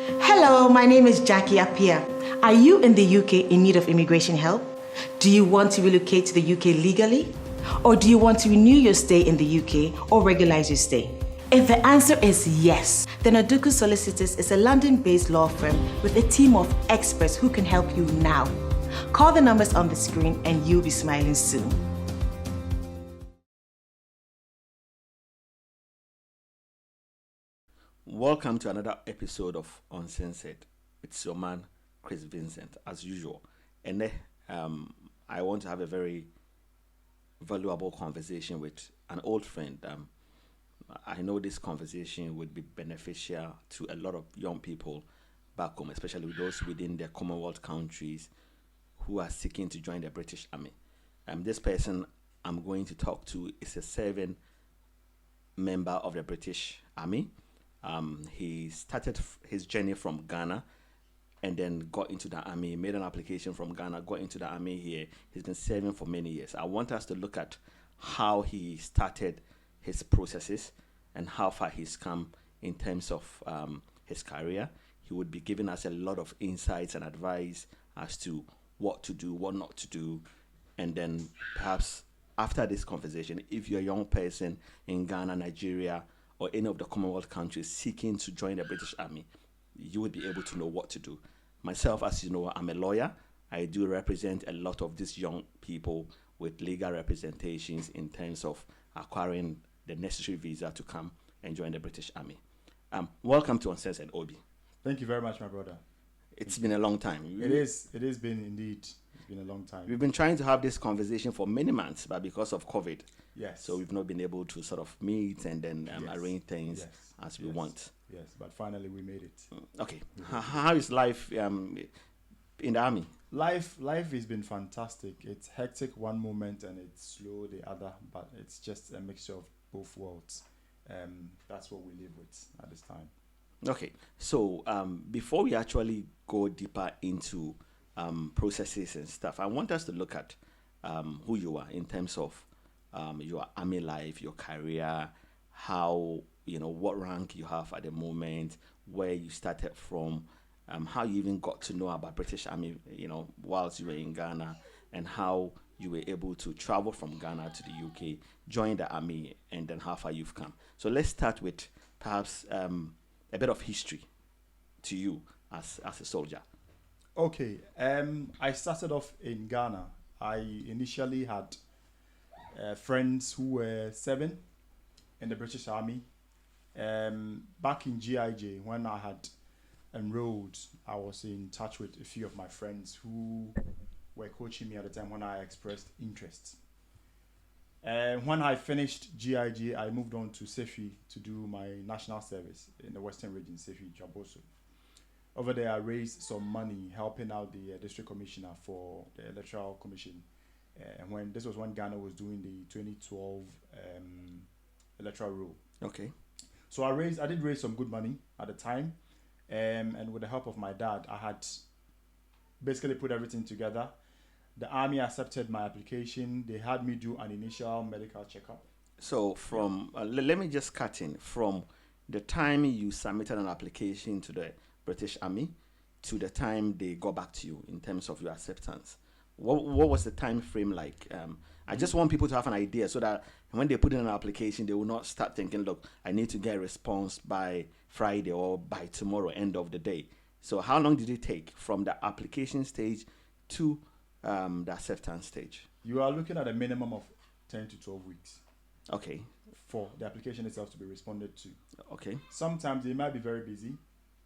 Hello, my name is Jackie Appiah. Are you in the UK in need of immigration help? Do you want to relocate to the UK legally? Or do you want to renew your stay in the UK or regularize your stay? If the answer is yes, then Aduku Solicitors is a London-based law firm with a team of experts who can help you now. Call the numbers on the screen and you'll be smiling soon. Welcome to another episode of Uncensored. It's your man, Chris-Vincent, as usual. And I want to have a very valuable conversation with an old friend. I know this conversation would be beneficial to a lot of young people back home, especially those within the Commonwealth countries who are seeking to join the British Army. This person I'm going to talk to is a serving member of the British Army. He started his journey from Ghana and then got into the army, made an application from Ghana, got into the army here. He's been serving for many years. I want us to look at how he started his processes and how far he's come in terms of his career. He would be giving us a lot of insights and advice as to what to do, what not to do. And then perhaps after this conversation, if you're a young person in Ghana, Nigeria, or any of the Commonwealth countries seeking to join the British Army, you would be able to know what to do. Myself, as you know, I'm a lawyer. I do represent a lot of these young people with legal representations in terms of acquiring the necessary visa to come and join the British Army. Welcome to Uncensored, Obi. Thank you very much, my brother. It's been a long time. It has been indeed. It's been a long time. We've been trying to have this conversation for many months, but because of COVID, yes. So we've not been able to sort of meet and then Yes. arrange things Yes. as we Yes. want. Yes, but finally we made it. Okay. How is life in the army? Life has been fantastic. It's hectic one moment and it's slow the other, but it's just a mixture of both worlds. That's what we live with at this time. Okay. So before we actually go deeper into processes and stuff, I want us to look at who you are in terms of your army life, your career, how, what rank you have at the moment, where you started from, how you even got to know about British Army, whilst you were in Ghana, and how you were able to travel from Ghana to the UK, join the army, and then how far you've come. So let's start with perhaps a bit of history to you as a soldier. Okay, I started off in Ghana. I initially had friends who were 7 in the British Army. Back in GIJ, when I had enrolled, I was in touch with a few of my friends who were coaching me at the time when I expressed interest. When I finished GIJ, I moved on to Sefi to do my national service in the Western region, Sefi Jaboso. Over there, I raised some money helping out the district commissioner for the electoral commission. And this was when Ghana was doing the 2012 electoral roll. Okay. So I did raise some good money at the time, and with the help of my dad, I had basically put everything together. The army accepted my application. They had me do an initial medical checkup. So from let me just cut in from the time you submitted an application to the British Army to the time they got back to you in terms of your acceptance. What was the time frame like? I just want people to have an idea so that when they put in an application, they will not start thinking, look, I need to get a response by Friday or by tomorrow, end of the day. So how long did it take from the application stage to the acceptance stage? You are looking at a minimum of 10 to 12 weeks. Okay. For the application itself to be responded to. Okay. Sometimes they might be very busy.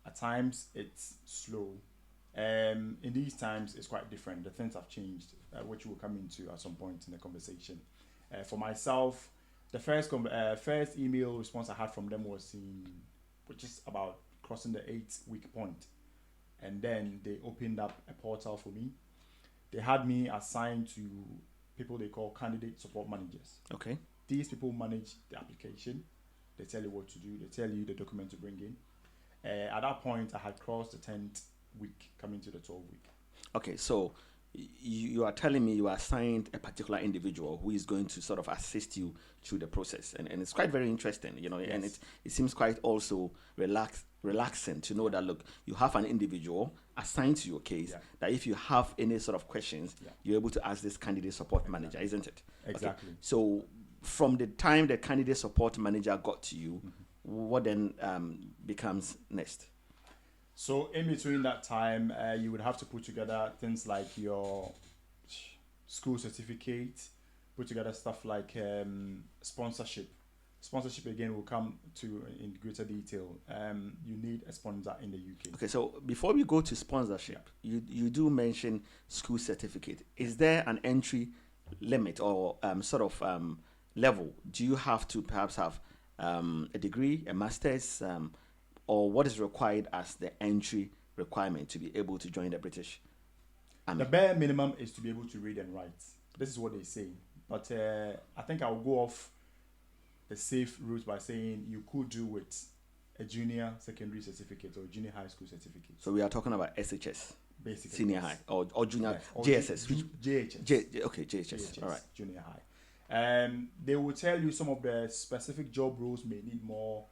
At times it's slow. In these times it's quite different. The things have changed, which we'll come into at some point in the conversation. For myself, the first email response I had from them was which is about crossing the 8-week point. And then they opened up a portal for me. They had me assigned to people they call candidate support managers. Okay. These people manage the application. They tell you what to do. They tell you the document to bring in. At that point, I had crossed the 10th week, coming to the 12th week. Okay, so you are telling me you are assigned a particular individual who is going to sort of assist you through the process, and it's quite very interesting, Yes. And it seems quite also relaxed relaxing to know that, look, you have an individual assigned to your case, that if you have any sort of questions, you're able to ask this candidate support manager, isn't it? Exactly. Okay. So from the time the candidate support manager got to you, what then becomes next? So in between that time, you would have to put together things like your school certificate, put together stuff like sponsorship. Sponsorship again will come to in greater detail. You need a sponsor in the UK. Okay, so before we go to sponsorship, you do mention school certificate. Is there an entry limit or sort of level? Do you have to perhaps have a degree, a master's, or what is required as the entry requirement to be able to join the British Army? The bare minimum is to be able to read and write. This is what they say. But I think I'll go off the safe route by saying you could do with a junior secondary certificate or junior high school certificate. So we are talking about SHS, basically, senior high, or junior, or JSS. JHS. Okay, JHS. All right. Junior high. They will tell you some of the specific job roles may need more,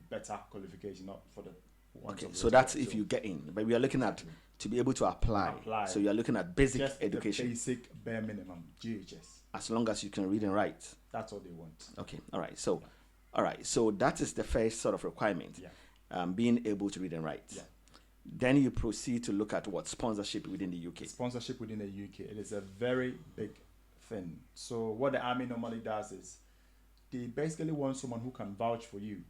better qualification, not for the ones. Okay, so that's if you get in. But we are looking at to be able to apply. So you are looking at basic just education. The basic bare minimum, JHS. As long as you can read and write. That's what they want. Okay, all right. So that is the first sort of requirement. Being able to read and write. Then you proceed to look at what sponsorship within the UK. Sponsorship within the UK. It is a very big thing. So what the army normally does is they basically want someone who can vouch for you.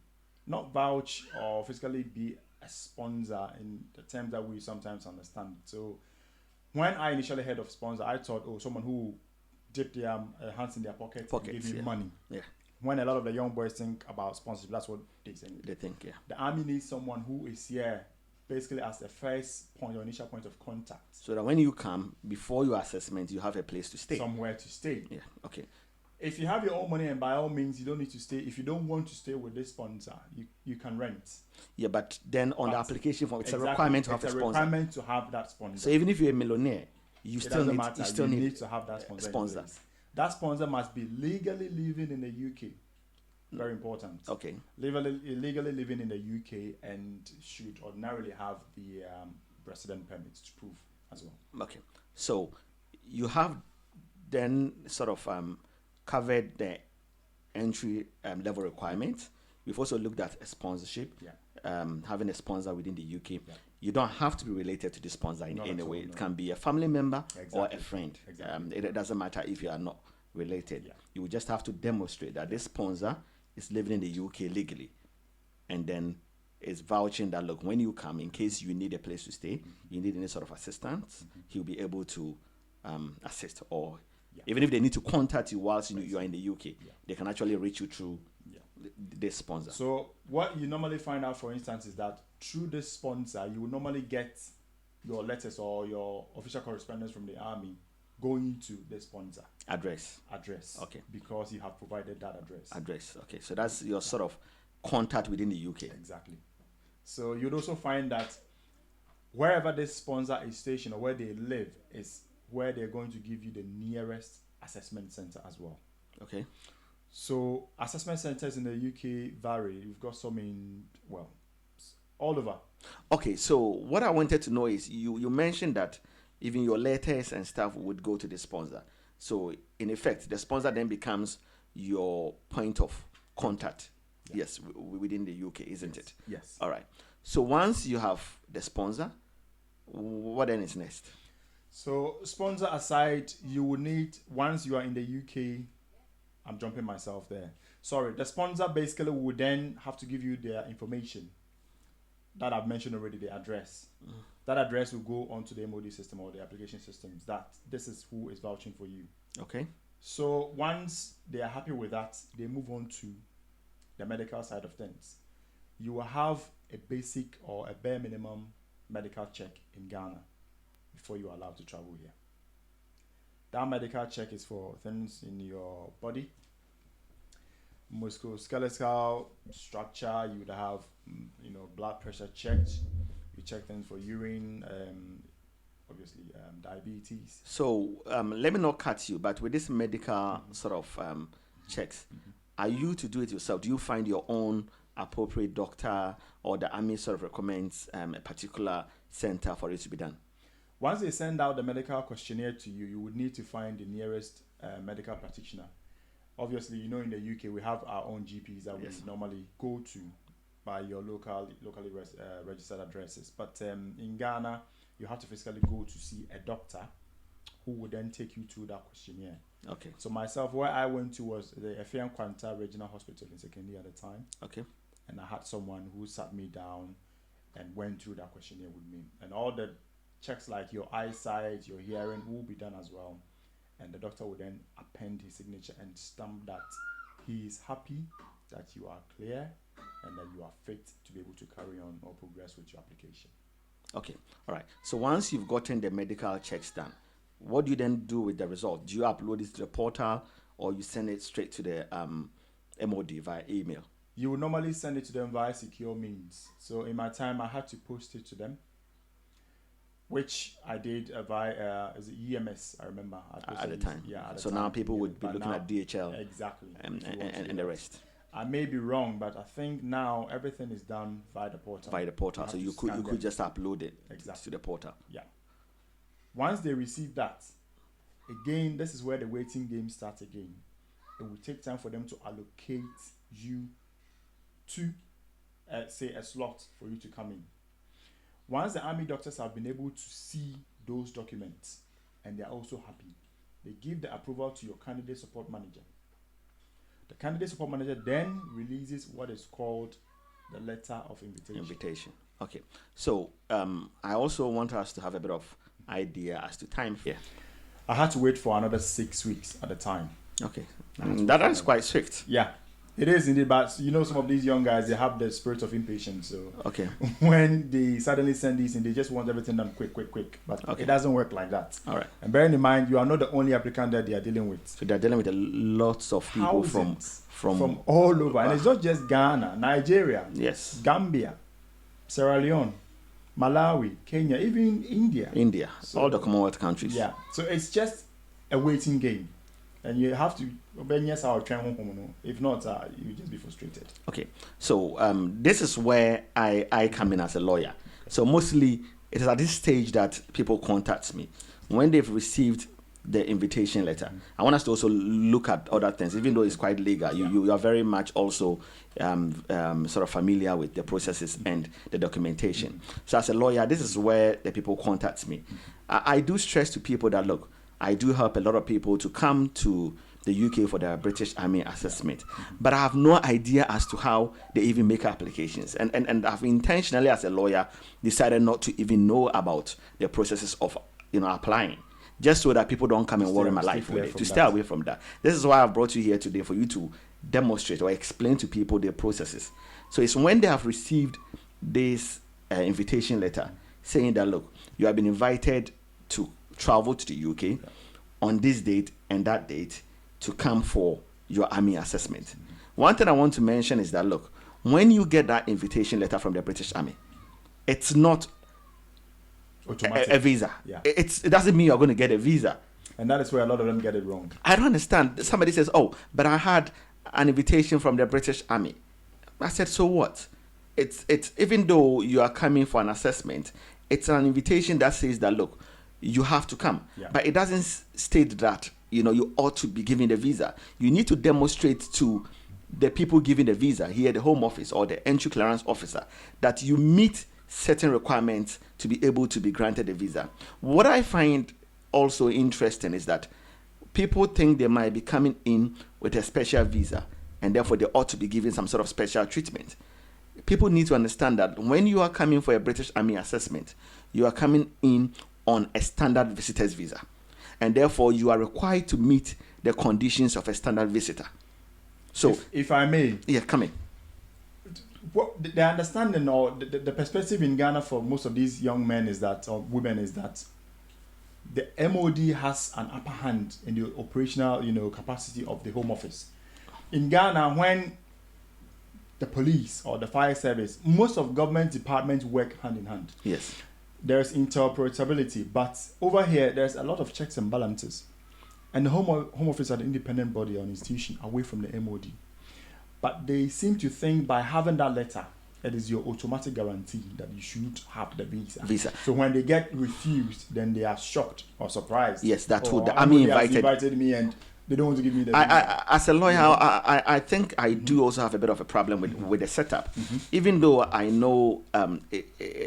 Not vouch or physically be a sponsor in the terms that we sometimes understand. So when I initially heard of sponsor, I thought, someone who dip their hands in their pockets and give you money. When a lot of the young boys think about sponsorship, that's what they think. The army needs someone who is here basically as the first point or initial point of contact. So that when you come, before your assessment, you have a place to stay. Somewhere to stay. Yeah, okay. If you have your own money, and by all means, you don't need to stay. If you don't want to stay with this sponsor, you can rent. Yeah, but then on the application form, it's a requirement to have a sponsor. It's a requirement to have that sponsor. So even if you're a millionaire, you still need to have that sponsor. Sponsor. That sponsor must be legally living in the UK. Very important. Okay. Legally living in the UK and should ordinarily have the resident permits to prove as well. Okay. So you have then sort of covered the entry level requirements. We've also looked at a sponsorship. Having a sponsor within the UK. You don't have to be related to the sponsor in any way. It can be a family member or a friend. It doesn't matter if you are not related. You will just have to demonstrate that this sponsor is living in the UK legally, and then is vouching that, look, when you come, in case you need a place to stay, you need any sort of assistance, he'll be able to assist, or even if they need to contact you whilst you are in the UK, they can actually reach you through this sponsor. So what you normally find out, for instance, is that through this sponsor, you will normally get your letters or your official correspondence from the army going to the sponsor. Address. Okay. Because you have provided that address. Okay. So that's your sort of contact within the UK. Exactly. So you'd also find that wherever this sponsor is stationed or where they live is where they're going to give you the nearest assessment center as well. Okay. So assessment centers in the UK vary. We've got some in, all over. Okay, so what I wanted to know is you mentioned that even your letters and stuff would go to the sponsor. So in effect, the sponsor then becomes your point of contact. Yes, within the UK, isn't it? Yes. All right. So once you have the sponsor, what then is next? So sponsor aside, you will need, once you are in the UK, I'm jumping myself there. Sorry, the sponsor basically would then have to give you their information that I've mentioned already, the address. That address will go onto the MOD system or the application systems that this is who is vouching for you. Okay. So once they are happy with that, they move on to the medical side of things. You will have a basic or a bare minimum medical check in Ghana before you are allowed to travel here. That medical check is for things in your body, musculoskeletal structure. You would have, blood pressure checked. You check things for urine, obviously diabetes. So let me not cut you, but with this medical sort of checks, are you to do it yourself? Do you find your own appropriate doctor or the army sort of recommends a particular center for it to be done? Once they send out the medical questionnaire to you, you would need to find the nearest medical practitioner. Obviously, in the UK, we have our own GPs that we normally go to by your locally registered addresses. But in Ghana, you have to physically go to see a doctor who would then take you through that questionnaire. Okay. So myself, where I went to was the Efian Kwanta Regional Hospital in Sekondi at the time. Okay. And I had someone who sat me down and went through that questionnaire with me. And all the checks like your eyesight, your hearing will be done as well. And the doctor will then append his signature and stamp that he is happy that you are clear and that you are fit to be able to carry on or progress with your application. Okay. All right. So once you've gotten the medical checks done, what do you then do with the result? Do you upload it to the portal or you send it straight to the MOD via email? You would normally send it to them via secure means. So in my time, I had to post it to them, which I did via is it EMS, I remember. At the time. Yeah. So now people would be looking at DHL. Exactly. And the rest. I may be wrong, but I think now everything is done via the portal. Via the portal. So you could just upload it to the portal. Yeah. Once they receive that, again, this is where the waiting game starts again. It will take time for them to allocate you to, say, a slot for you to come in. Once the army doctors have been able to see those documents and they're also happy, they give the approval to your candidate support manager. The candidate support manager then releases what is called the letter of invitation. Okay. So I also want us to have a bit of idea as to time here. I had to wait for another 6 weeks at the time. Okay. That is quite strict. Yeah. It is indeed, but some of these young guys, they have the spirit of impatience. So okay, when they suddenly send these in, they just want everything done quick. But it doesn't work like that. All right. And bearing in mind, you are not the only applicant that they are dealing with. So they're dealing with lots of people from all over. And it's not just Ghana, Nigeria, yes, Gambia, Sierra Leone, Malawi, Kenya, even India. So, all the Commonwealth countries. Yeah. So it's just a waiting game. And you have to, if not, you just be frustrated. Okay, so this is where I come in as a lawyer. So mostly it is at this stage that people contact me. When they've received the invitation letter, I want us to also look at other things, even though it's quite legal. You are very much also sort of familiar with the processes and the documentation. So as a lawyer, this is where the people contact me. I do stress to people that, look, I do help a lot of people to come to the UK for their British Army assessment, but I have no idea as to how they even make applications. And I've intentionally, as a lawyer, decided not to even know about the processes of applying, just so that people don't come and worry my life with it, to stay away from that. This is why I've brought you here today, for you to demonstrate or explain to people their processes. So it's when they have received this invitation letter saying that, look, you have been invited to travel to the UK on this date and that date to come for your army assessment. One thing I want to mention is that, look, when you get that invitation letter from the British Army, it's not a visa. Yeah. It doesn't mean you're going to get a visa. And that is where a lot of them get it wrong. I don't understand. Somebody says, oh, but I had an invitation from the British Army. I said, so what? It's even though you are coming for an assessment, it's an invitation that says that, look, you have to come. Yeah. But it doesn't state that, you ought to be given the visa. You need to demonstrate to the people giving the visa here, the Home Office or the entry clearance officer, that you meet certain requirements to be able to be granted a visa. What I find also interesting is that people think they might be coming in with a special visa and therefore they ought to be given some sort of special treatment. People need to understand that when you are coming for a British Army assessment, you are coming in on a standard visitor's visa, and therefore you are required to meet the conditions of a standard visitor. So, if I may, come in. What the understanding or the perspective in Ghana for most of these young men is that, or women, is that the MOD has an upper hand in the operational, capacity of the Home Office. In Ghana, when the police or the fire service, most of government departments work hand in hand. Yes. There's interoperability, but over here there's a lot of checks and balances, and the Home Office are the independent body or institution away from the MOD. But they seem to think by having that letter, it is your automatic guarantee that you should have the visa. So when they get refused, then they are shocked or surprised. Yes, that's what the army army invited me and they don't want to give me the visa. As a lawyer, I think I do also have a bit of a problem with the setup. Even though I know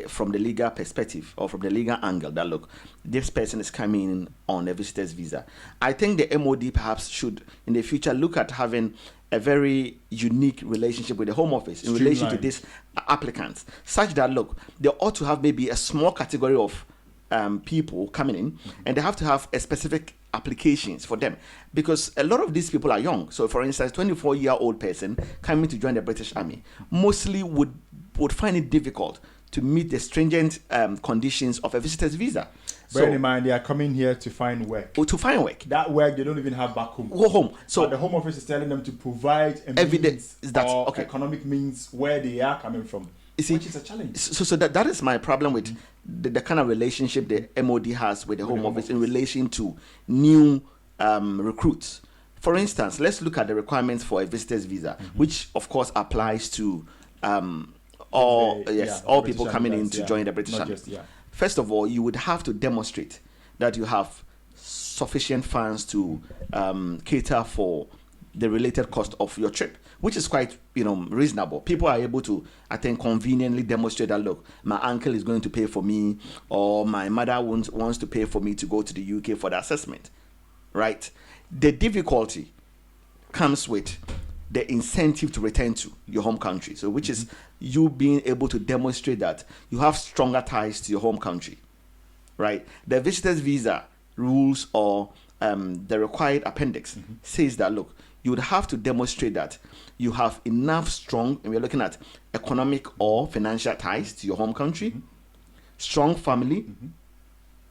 from the legal perspective or from the legal angle that, look, this person is coming in on a visitor's visa, I think the MOD perhaps should, in the future, look at having a very unique relationship with the Home Office in relation to these applicants, such that, look, they ought to have maybe a small category of people coming in, and they have to have a specific applications for them, because a lot of these people are young. So, for instance, 24-year-old person coming to join the British Army mostly would find it difficult to meet the stringent conditions of a visitor's visa. Bear in mind, they are coming here to find work. To find work. That work they don't even have back home. Go home. So but the Home Office is telling them to provide evidence or economic means where they are coming from, which is a challenge. So that is my problem with the kind of relationship the MOD has with the Home Office in relation to new recruits. For instance, let's look at the requirements for a visitor's visa, which of course applies to all people coming in to join the British Army. First of all, you would have to demonstrate that you have sufficient funds to cater for the related cost of your trip, which is quite, reasonable. People are able to, I think, conveniently demonstrate that, look, my uncle is going to pay for me, or my mother wants to pay for me to go to the UK for the assessment, right? The difficulty comes with the incentive to return to your home country. So which is you being able to demonstrate that you have stronger ties to your home country, right? The visitor's visa rules or the required appendix says that, look, you would have to demonstrate that you have enough strong, and we're looking at economic or financial ties to your home country, strong family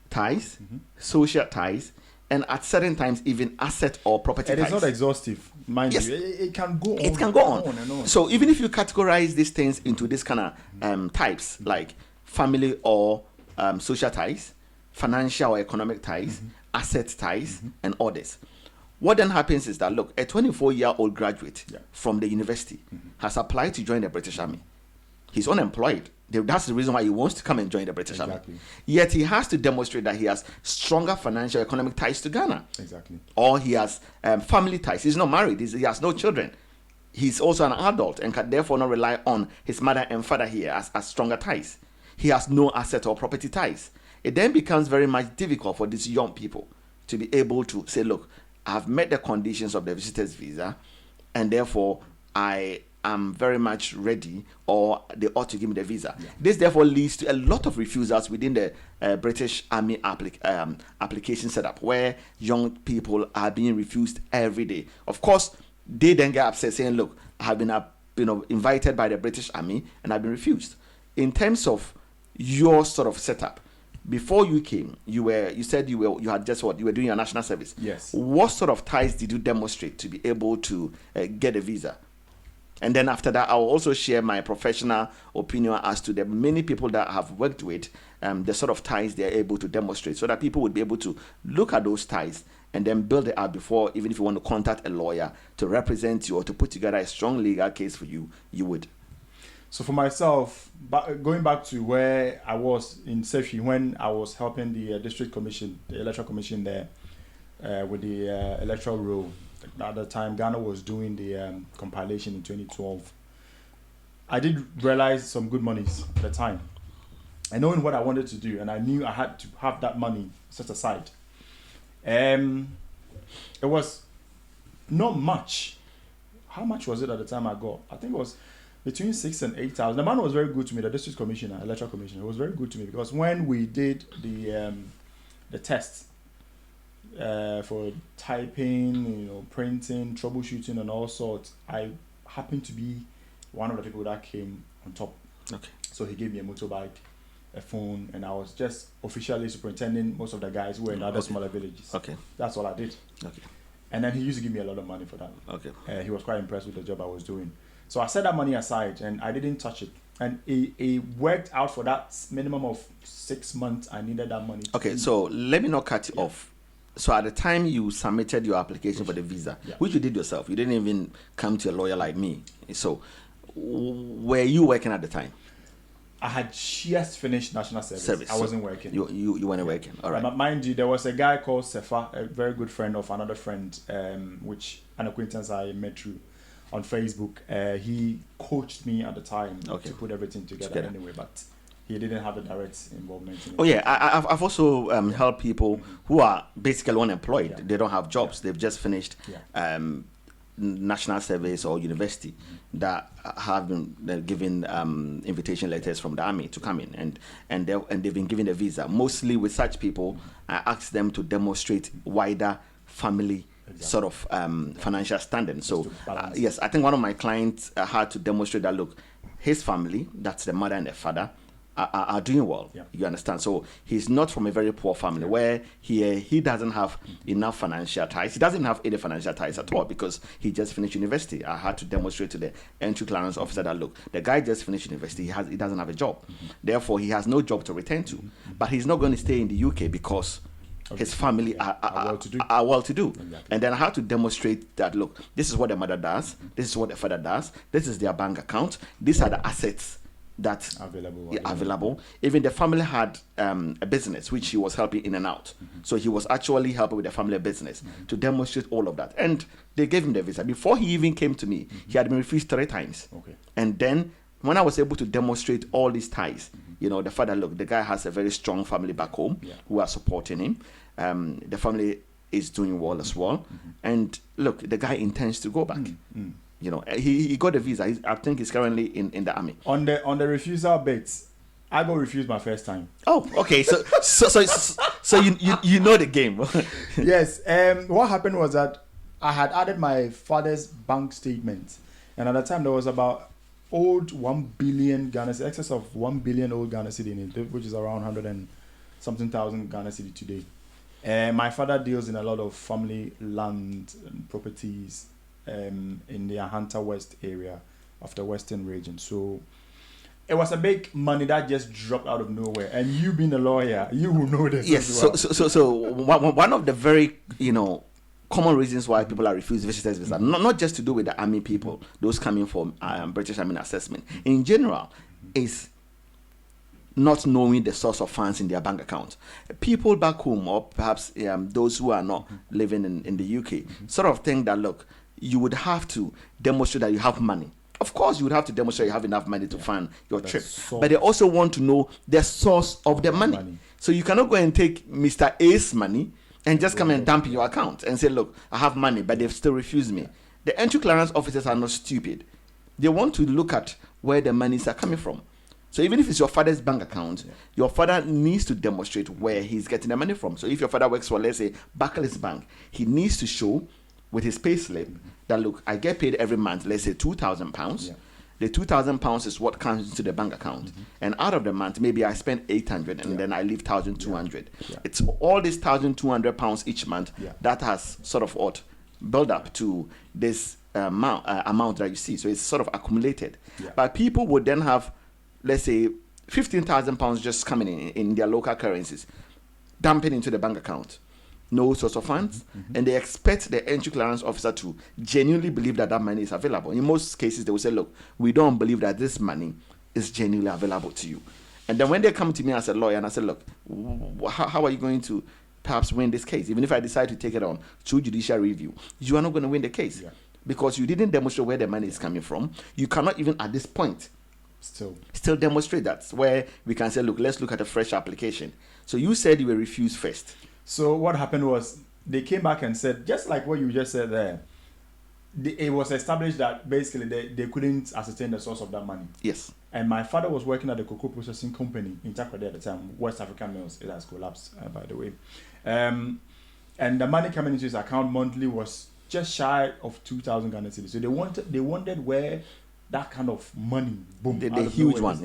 ties, social ties, and at certain times even asset or property ties. It's not exhaustive, mind you. It can go on. It can go on. And on. So even if you categorize these things into this kind of types, like family or social ties, financial or economic ties, asset ties, and others, what then happens is that, look, a 24-year-old graduate from the university has applied to join the British Army. He's unemployed. That's the reason why he wants to come and join the British Army. Yet he has to demonstrate that he has stronger financial economic ties to Ghana. Or he has family ties. He's not married. He has no children. He's also an adult and can therefore not rely on his mother and father here as stronger ties. He has no asset or property ties. It then becomes very much difficult for these young people to be able to say, look, I've met the conditions of the visitor's visa, and therefore I am very much ready, or they ought to give me the visa. This therefore leads to a lot of refusals within the British Army application setup, where young people are being refused every day. Of course, they then get upset saying, look, I have been invited by the British Army and I've been refused. In terms of your sort of setup, before you came, you were doing your national service. Yes. What sort of ties did you demonstrate to be able to get a visa? And then after that, I'll also share my professional opinion as to the many people that I have worked with, the sort of ties they're able to demonstrate, so that people would be able to look at those ties and then build it out before, even if you want to contact a lawyer to represent you or to put together a strong legal case for you, you would. So for myself, going back to where I was in Sefi when I was helping the district commission, the electoral commission there, with the electoral roll. At the time, Ghana was doing the compilation in 2012. I did realize some good monies at the time. And knowing what I wanted to do, and I knew I had to have that money set aside. It was not much. How much was it at the time I got? I think it was between 6,000 and 8,000. The man was very good to me, the district commissioner, electoral commissioner. He was very good to me because when we did the test for typing, printing, troubleshooting, and all sorts, I happened to be one of the people that came on top. Okay. So he gave me a motorbike, a phone, and I was just officially superintending most of the guys who were in other smaller villages. Okay. That's all I did. Okay. And then he used to give me a lot of money for that. Okay. He was quite impressed with the job I was doing. So I set that money aside and I didn't touch it. And it worked out for that minimum of 6 months. I needed that money. Okay, so let me not cut you off So at the time you submitted your application for the visa, which you did yourself, you didn't even come to a lawyer like me. So were you working at the time? I had just finished national service. I wasn't working. You weren't working. All right. But mind you, there was a guy called Sefa, a very good friend of another friend, which an acquaintance I met through on Facebook. He coached me at the time to put everything together anyway, but he didn't have a direct involvement in it. Oh yeah, I've also helped people who are basically unemployed. They don't have jobs. They've just finished national service or university that have been given invitation letters from the army to come in, and they've been given a visa. Mostly with such people, I ask them to demonstrate wider family sort of financial standing. So yes, I think one of my clients had to demonstrate that, look, his family, that's the mother and the father, are doing well. You understand? So he's not from a very poor family where he doesn't have enough financial ties. He doesn't have any financial ties at all because he just finished university. I had to demonstrate to the entry clearance officer that, look, the guy just finished university. He doesn't have a job. Therefore, he has no job to return to. But he's not going to stay in the UK because his family are well-to-do. Exactly. And then I had to demonstrate that, look, this is what the mother does. This is what the father does. This is their bank account. These are the assets that available. Even the family had a business which he was helping in and out. So he was actually helping with the family business to demonstrate all of that. And they gave him the visa. Before he even came to me, he had been refused 3 times. And then when I was able to demonstrate all these ties, the father, look, the guy has a very strong family back home who are supporting him. The family is doing well as well. And look, the guy intends to go back. He got a visa. I think he's currently in the army. On the refusal bits, I got refused my first time. Oh, okay. So you know the game. Yes. What happened was that I had added my father's bank statement, and at the time there was about old 1 billion Ghana cedi, excess of 1 billion old Ghana cedi in it, which is around 100 and something thousand Ghana cedi today. My father deals in a lot of family land and properties in the Ahanta West area of the Western region. So it was a big money that just dropped out of nowhere. And you being a lawyer, you will know this. Yes. As well. So one of the very common reasons why people are refused visitors visa, not just to do with the army people, those coming from British Army assessment in general, is not knowing the source of funds in their bank account. People back home, or perhaps those who are not living in the UK, sort of think that, look, you would have to demonstrate that you have money. Of course, you would have to demonstrate you have enough money to fund your trip. But they also want to know the source of the money. So you cannot go and take Mr. A's money and just come and dump in your account and say, look, I have money, but they've still refused me. The entry clearance officers are not stupid. They want to look at where the monies are coming from. So even if it's your father's bank account, your father needs to demonstrate where he's getting the money from. So if your father works for, let's say, Barclays Bank, he needs to show with his pay slip that, look, I get paid every month, let's say £2,000. The £2,000 is what comes into the bank account. And out of the month, maybe I spend 800 and then I leave 1,200. It's all these £1,200 each month that has sort of what build up to this amount that you see. So it's sort of accumulated. But people would then have, let's say, £15,000 just coming in their local currencies, dumping into the bank account. No source of funds, and they expect the entry clearance officer to genuinely believe that that money is available. In most cases, they will say, look, we don't believe that this money is genuinely available to you. And then when they come to me as a lawyer and I say, look, how are you going to perhaps win this case? Even if I decide to take it on through judicial review, you are not going to win the case because you didn't demonstrate where the money is coming from. You cannot even at this point still demonstrate that. Where we can say, look, let's look at a fresh application. So you said you were refused first. So what happened was they came back and said, just like what you just said there, it was established that basically they couldn't ascertain the source of that money. Yes. And my father was working at the cocoa processing company in Takoradi at the time, West African Mills. It has collapsed, by the way. And the money coming into his account monthly was just shy of 2,000 Ghana cedis. So they wondered where that kind of money, boom, the huge one,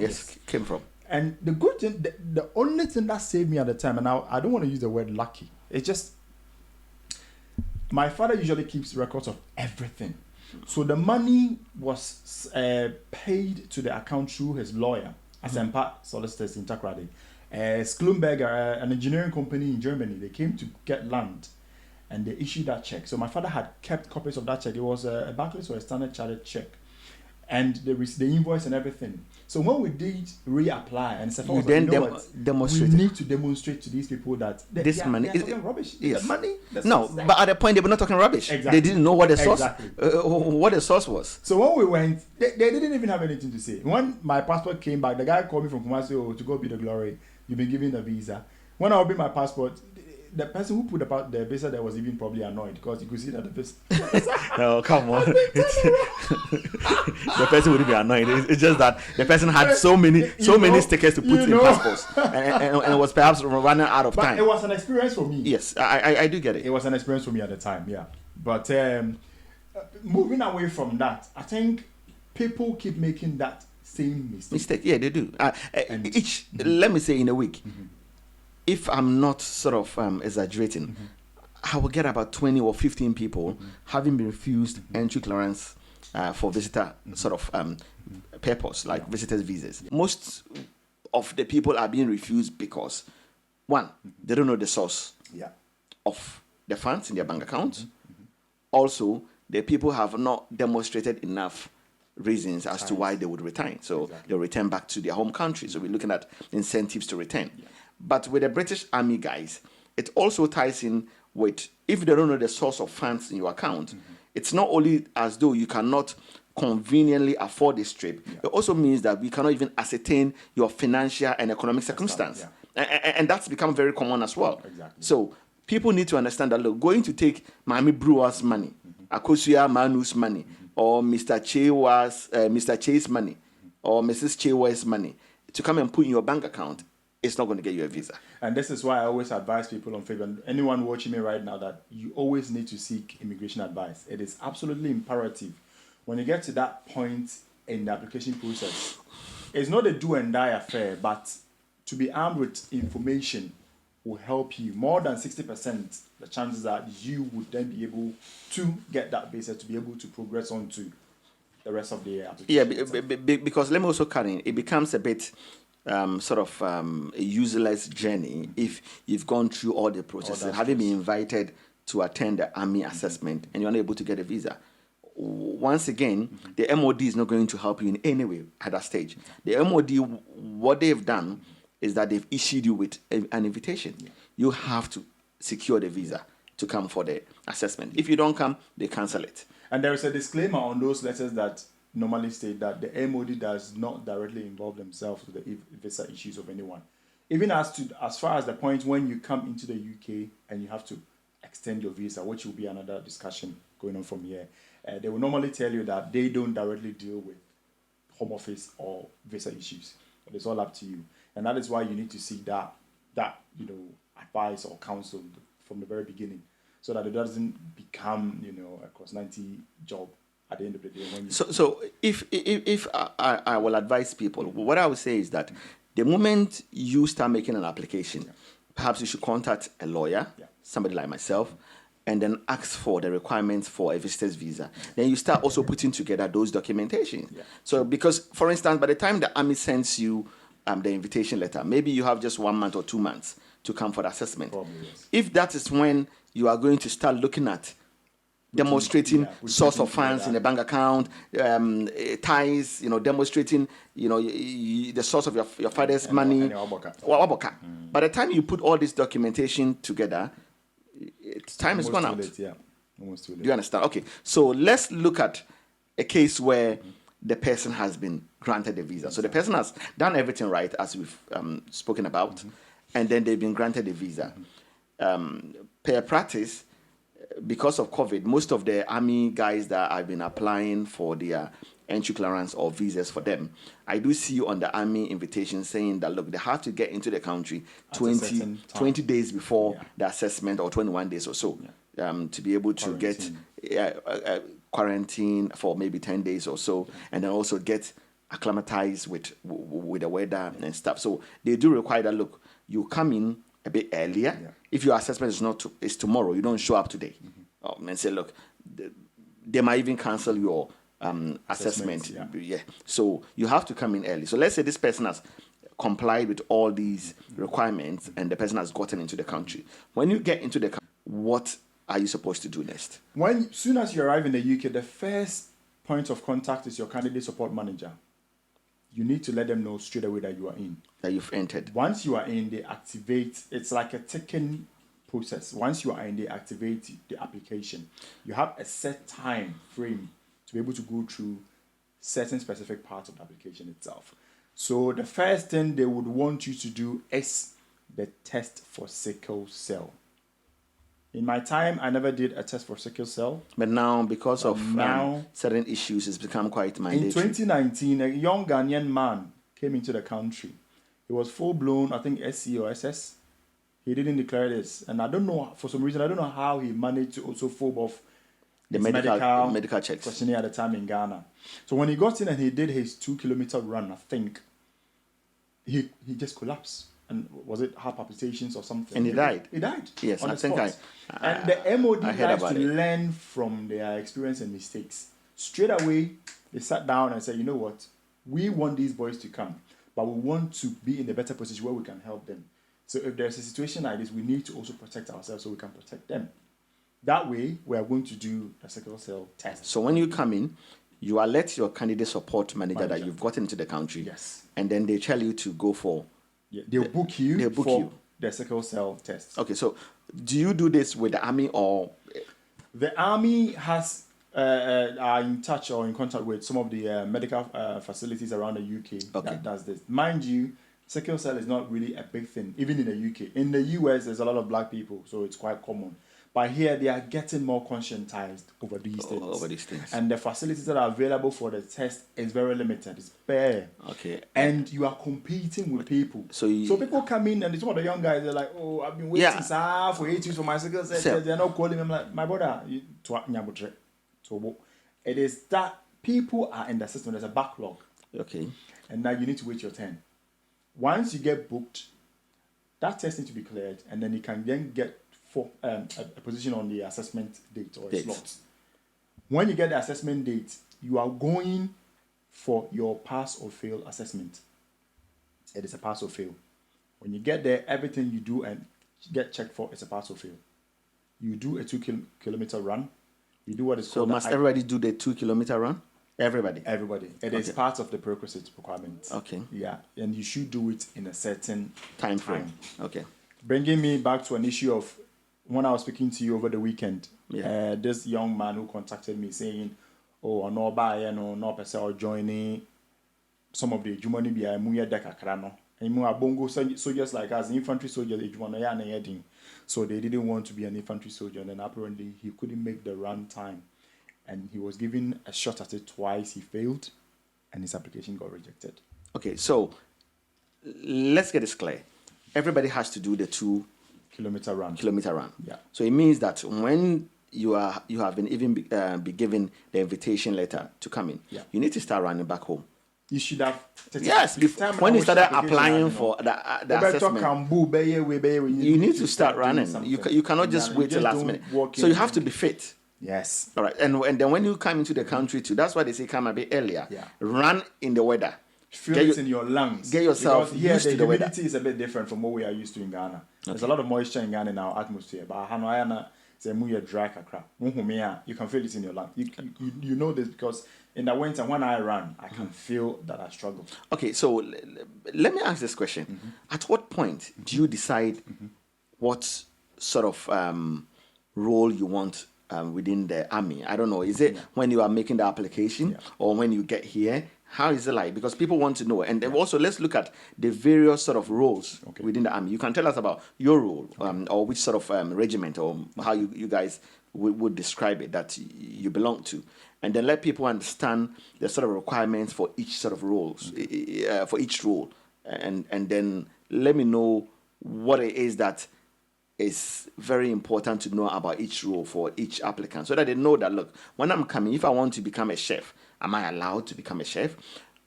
came from. And the good thing, the only thing that saved me at the time, and I don't want to use the word lucky, it's just my father usually keeps records of everything. So the money was paid to the account through his lawyer, Asempa Solicitors in Takoradi. Schlumberger, an engineering company in Germany, they came to get land and they issued that check. So my father had kept copies of that check. It was a Barclays or a Standard Chartered check, and the invoice and everything. So when we did reapply, and Sefa was like, demonstrate. We need to demonstrate to these people that this money is rubbish. Yes. The money. No, but at the point they were not talking rubbish. Exactly. They didn't know what the source, Exactly. what the source was. So when we went, they didn't even have anything to say. When my passport came back, the guy called me from Kumasi, to go be the glory. You've been given the visa. When I opened my passport, the person who put the visa there was even probably annoyed because you could see that the visa. No, come on. The person wouldn't be annoyed. It's just that the person had so many stickers to put in passports, and it was perhaps running out of time. It was an experience for me. Yes, I do get it. It was an experience for me at the time, yeah. But moving away from that, I think people keep making that same mistake. Yeah, they do. Let me say, in a week, if I'm not sort of exaggerating, I will get about 20 or 15 people having been refused entry clearance for visitor sort of purpose, like visitors' visas. Most of the people are being refused because, one, they don't know the source of the funds in their bank accounts. Also, the people have not demonstrated enough reasons as to why they would return. So they'll return back to their home country. So we're looking at incentives to return. But with the British Army guys, it also ties in with, if they don't know the source of funds in your account, it's not only as though you cannot conveniently afford this trip, it also means that we cannot even ascertain your financial and economic circumstance. And that's become very common as well. So people need to understand that, look, going to take Miami Brewer's money, Akosia Manu's money, or Mr. Che's money, or Mrs. Chewa's money, to come and put in your bank account, it's not going to get you a visa. And this is why I always advise people on Facebook, anyone watching me right now, that you always need to seek immigration advice. It is absolutely imperative. When you get to that point in the application process, it's not a do and die affair, but to be armed with information will help you. More than 60%, the chances are you would then be able to get that visa, to be able to progress on to the rest of the application. Yeah, because let me also cut in, it becomes a bit a useless journey if you've gone through all the processes, having been invited to attend the army assessment and you're unable to get a visa. Once again, the MOD is not going to help you in any way at that stage. The MOD, what they've done is that they've issued you with an invitation. You have to secure the visa to come for the assessment. If you don't come, they cancel it. And there is a disclaimer on those letters that normally state that the MOD does not directly involve themselves with the visa issues of anyone. Even as far as the point when you come into the UK and you have to extend your visa, which will be another discussion going on from here, they will normally tell you that they don't directly deal with Home Office or visa issues. But it's all up to you. And that is why you need to seek that advice or counsel from the very beginning, so that it doesn't become a cross-90 job at the end of the day. So if I will advise people, what I would say is that the moment you start making an application, perhaps you should contact a lawyer, somebody like myself, and then ask for the requirements for a visitor's visa. Then you start also putting together those documentation. So because, for instance, by the time the army sends you the invitation letter, maybe you have just 1 month or 2 months to come for the assessment. Probably, yes. If that is when you are going to start looking at demonstrating source of funds in the bank account, ties, demonstrating, the source of your father's money. By the time you put all this documentation together, time is gone out. Almost too late. Do you understand? Okay, so let's look at a case where the person has been granted a visa. So the person has done everything right, as we've spoken about, and then they've been granted a visa. Per practice, because of COVID, most of the army guys that have been applying for their entry clearance or visas for them, I do see on the army invitation saying that, look, they have to get into the country 20 days before the assessment, or 21 days or so, to be able to get quarantine for maybe 10 days or so, and then also get acclimatized with the weather and stuff. So they do require that, look, you come in a bit earlier. If your assessment is tomorrow, you don't show up today, and say, look, they might even cancel your assessment. So you have to come in early. So let's say this person has complied with all these requirements and the person has gotten into the country. When you get into the country, what are you supposed to do next? Soon as you arrive in the UK, the first point of contact is your candidate support manager. You need to let them know straight away that you are in. That you've entered. Once you are in, they activate. It's like a ticking process. Once you are in, they activate the application. You have a set time frame to be able to go through certain specific parts of the application itself. So the first thing they would want you to do is the test for sickle cell. In my time, I never did a test for sickle cell. But now, because of certain issues, it's become quite mandatory. In 2019, a young Ghanaian man came into the country. He was full-blown, I think, SC or SS. He didn't declare this. And I don't know, for some reason, I don't know how he managed to also fob off the medical checks questionnaire at the time in Ghana. So when he got in and he did his 2-kilometer run, I think, he just collapsed. And was it heart palpitations or something? And he died. He died. Yes, on I the think spot. And the MOD likes to learn from their experience and mistakes. Straight away, they sat down and said, you know what? We want these boys to come, but we want to be in a better position where we can help them. So if there's a situation like this, we need to also protect ourselves so we can protect them. That way, we are going to do a sickle cell test. So when you come in, you alert your candidate support manager that you've gotten into the country. Yes. And then they tell you to go for... Yeah, they'll book you for the sickle cell test. Okay, so do you do this with the army or... The army has are in touch or in contact with some of the medical facilities around the UK that does this. Mind you, sickle cell is not really a big thing, even in the UK. In the US, there's a lot of black people, so it's quite common. But here, they are getting more conscientized over these things. And the facilities that are available for the test is very limited. It's bare. Okay. And you are competing with people. So people come in, and some of the young guys, they're like, oh, I've been waiting for 8 years for my sickle cell. They're not calling me. I'm like, my brother, it is that people are in the system. There's a backlog. Okay. And now you need to wait your turn. Once you get booked, that test needs to be cleared, and then you can then get for a position on the assessment date or a slot. When you get the assessment date, you are going for your pass or fail assessment. It is a pass or fail. When you get there, everything you do and get checked for is a pass or fail. You do a 2-kilometer run. You do what is called... So must everybody do the 2-kilometer run? Everybody? Everybody. It is part of the prerequisite requirement. Okay. Yeah, and you should do it in a certain time frame. Okay. Bringing me back to an issue of when I was speaking to you over the weekend, this young man who contacted me saying, oh, no buy no person or joining some of the Jumani Bia Muya Dekakrano. And Mua Bongo soldiers like us, infantry soldiers, so they didn't want to be an infantry soldier, and then apparently he couldn't make the run time. And he was given a shot at it twice, he failed, and his application got rejected. Okay, so let's get this clear. Everybody has to do the 2-kilometer run. Yeah. So it means that when you have been be given the invitation letter to come in, you need to start running back home. You should have. Yes, when you started applying for the assessment, you need to start running. You cannot just wait till last minute. So you have to be fit. Yes. All right. And then when you come into the country too, that's why they say come a bit earlier. Yeah. Run in the weather. Feel it in your lungs. Get yourself used to the weather. The humidity is a bit different from what we are used to in Ghana. There's a lot of moisture in Ghana in our atmosphere. But dry, you can feel it in your lungs. You know this because in the winter when I run, I can feel that I struggle. Okay, so let me ask this question. Mm-hmm. At what point do you decide what sort of role you want within the army? I don't know. Is it when you are making the application or when you get here? How is it like? Because people want to know. And then also, let's look at the various sort of roles within the army. You can tell us about your role or which sort of regiment or how you guys would describe it that you belong to. And then let people understand the sort of requirements for each sort of roles, for each role. And then let me know what it is that is very important to know about each role for each applicant so that they know that, look, when I'm coming, if I want to become a chef, am I allowed to become a chef?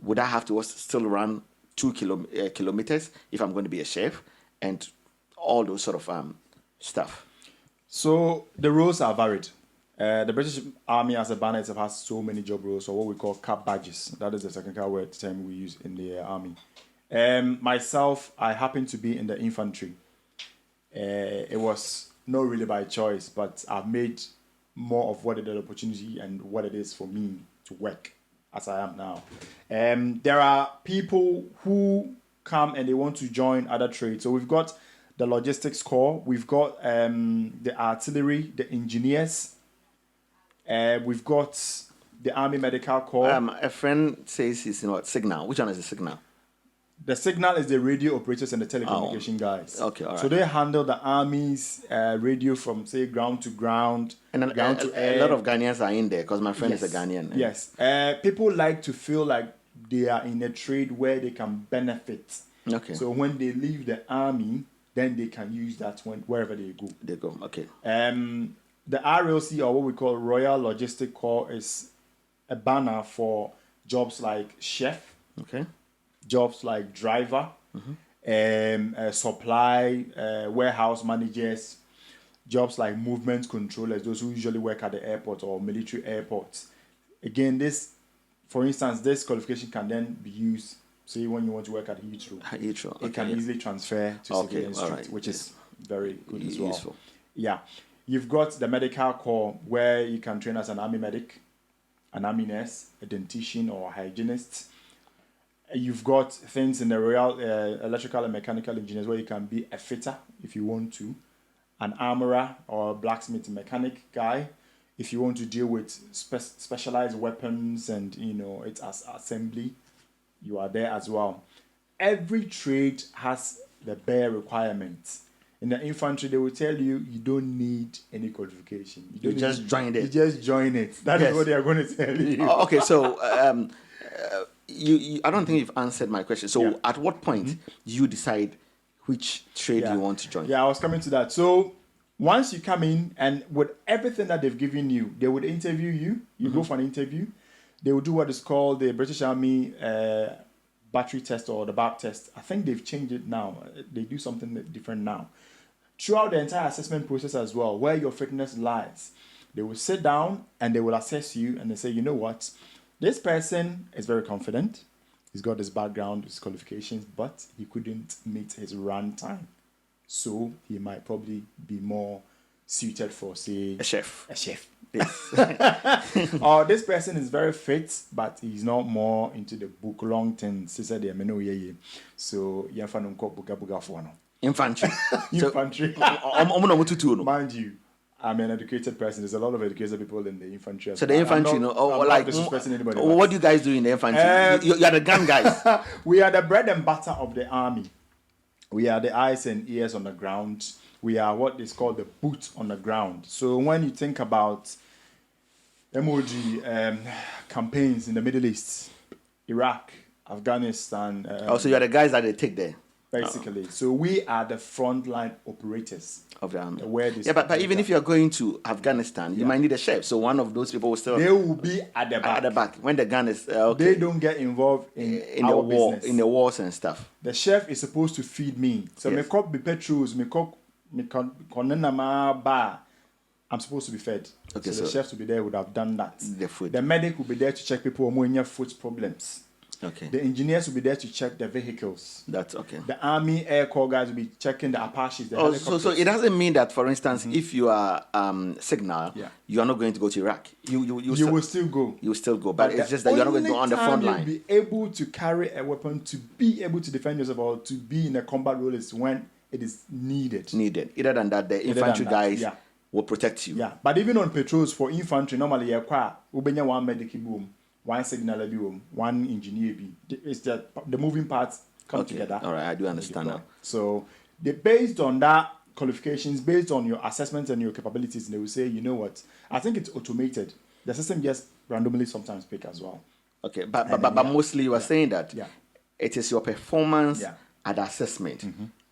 Would I have to still run 2 kilometers if I'm going to be a chef? And all those sort of stuff. So the roles are varied. The British Army as a banner itself has so many job roles, or what we call cap badges. That is the technical word term we use in the army. Myself, I happen to be in the infantry. It was not really by choice, but I've made more of what it is an opportunity and what it is for me to work as I am now. There are people who come and they want to join other trades. So we've got the logistics corps, we've got the artillery, the engineers, we've got the Army Medical Corps. A friend says he's in what? Signal. Which one is the signal? The signal is the radio operators and the telecommunication guys. Okay, all right. So they handle the Army's radio from, say, ground to ground, And ground to air. a lot of Ghanaians are in there because my friend is a Ghanaian. Yes. People like to feel like they are in a trade where they can benefit. Okay. So when they leave the Army, then they can use that wherever they go. They go. Okay. The RLC, or what we call Royal Logistic Corps, is a banner for jobs like chef, Okay. jobs like driver, supply, warehouse managers, jobs like movement controllers, those who usually work at the airport or military airports. Again, this, for instance, this qualification can then be used, say, when you want to work at Heathrow. Heathrow. It can easily transfer to Okay, civilian street, alright, which is very good as well. Useful. Yeah. You've got the medical corps where you can train as an army medic, an army nurse, a dentician or a hygienist. You've got things in the Royal Electrical and Mechanical Engineers where you can be a fitter if you want to, an armorer or a blacksmith mechanic guy if you want to deal with specialized weapons and, you know, it's as assembly, you are there as well. Every trade has the bare requirements. In the infantry, they will tell you you don't need any qualification. You just join it. You just join it. That is what they are going to tell you. Okay, so you I don't think you've answered my question. So at what point you decide which trade you want to join? Yeah, I was coming to that. So once you come in and with everything that they've given you, they would interview you. You go for an interview. They will do what is called the British Army battery test or the BAP test. I think they've changed it now. They do something different now. Throughout the entire assessment process as well, where your fitness lies, they will sit down and they will assess you and they say, you know what, this person is very confident. He's got his background, his qualifications, but he couldn't meet his run time. So he might probably be more suited for, say, A chef. a chef. Yes. Or this person is very fit, but he's not more into the book long things. So yeah, Infantry. infantry. So, Mind you, I'm an educated person. There's a lot of educated people in the infantry. so the infantry, I'm not disrespecting anybody. what do you guys do in the infantry? You are the gun guys. We are the bread and butter of the army. We are the eyes and ears on the ground. We are what is called the boot on the ground. So when you think about MOG campaigns in the Middle East, Iraq, Afghanistan. So you are the guys that they take there. Basically. So we are the frontline operators Of the army. where this But even if you are going to Afghanistan, you might need a chef. So one of those people will still they will be at the back. at the back when the gun is okay. They don't get involved in in our the war, business. in the wars and stuff. The chef is supposed to feed me. So Yes. me cook be petrus, me cook me konenama bar. I'm supposed to be fed. Okay, so the so chefs will be there, would have done that. The food. The medic will be there to check people who have foot problems. Okay. The engineers will be there to check the vehicles. That's okay. The Army Air Corps guys will be checking the Apaches, the Oh, helicopters. so it doesn't mean that, for instance, if you are signal, Yeah. you are not going to go to Iraq. You will still go. You will still go, but it's just that you are not going to go on the front You'll line. be able to carry a weapon, to be able to defend yourself, or to be in a combat role is when it is needed. Needed. Other than that, the infantry that, guys yeah. will protect you. Yeah, but even on patrols for infantry, normally you have one medic boom, one signal boom, one engineer be. It's the moving parts come Okay. together. All right, I do understand now. So based on that qualifications, based on your assessments and your capabilities, they will say, you know what? I think it's automated. The system just randomly sometimes pick as well. Okay, but mostly you are saying that it is your performance at assessment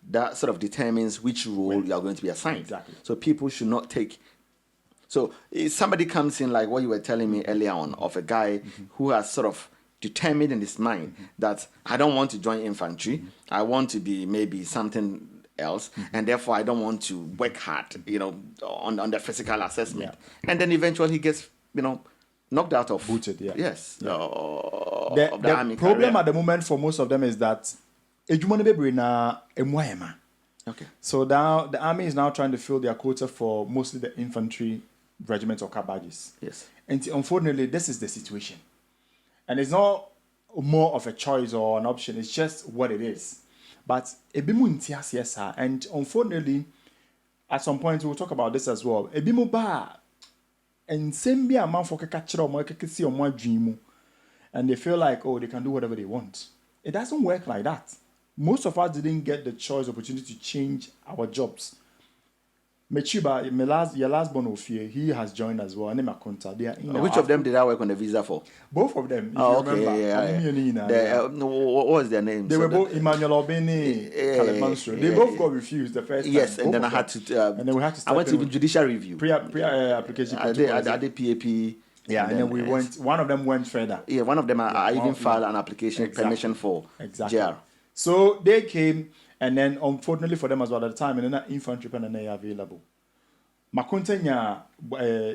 that sort of determines which role you are going to be assigned. Exactly. So people should not take. So if somebody comes in like what you were telling me earlier on of a guy who has sort of determined in his mind that I don't want to join infantry, I want to be maybe something else, and therefore I don't want to work hard, on the physical assessment, and then eventually he gets, knocked out of Booted, yeah. Yes. Yeah. Of The army problem career. at the moment for most of them is that ejuma no bebre na emuayema. Okay. So now the army is now trying to fill their quota for mostly the infantry regiments or cabbages. Yes. And unfortunately, this is the situation. And it's not more of a choice or an option, it's just what it is. But ebimu ntias yes, and unfortunately, at some point we'll talk about this as well. Ebimu ba and same be a man for dream, and they feel like, oh, they can do whatever they want. It doesn't work like that. Most of us didn't get the choice, opportunity to change our jobs. Mechiba, your last born of here, he has joined as well. Which of them did I work on the visa for? Both of them. If Oh, you okay. remember. What was their name? They were both Emmanuel Obeng, Caleb Mansur. They both got refused the first time. Yes, and then I had to. And then we had to. I went to even judicial review. Application. I did PAP. Yeah, and then we went. One of them went further. Yeah, one of them I even filed an application permission for. Exactly. JR. So they came, and then unfortunately for them as well at the time, and then that infantry pen and they available. Makuntenya,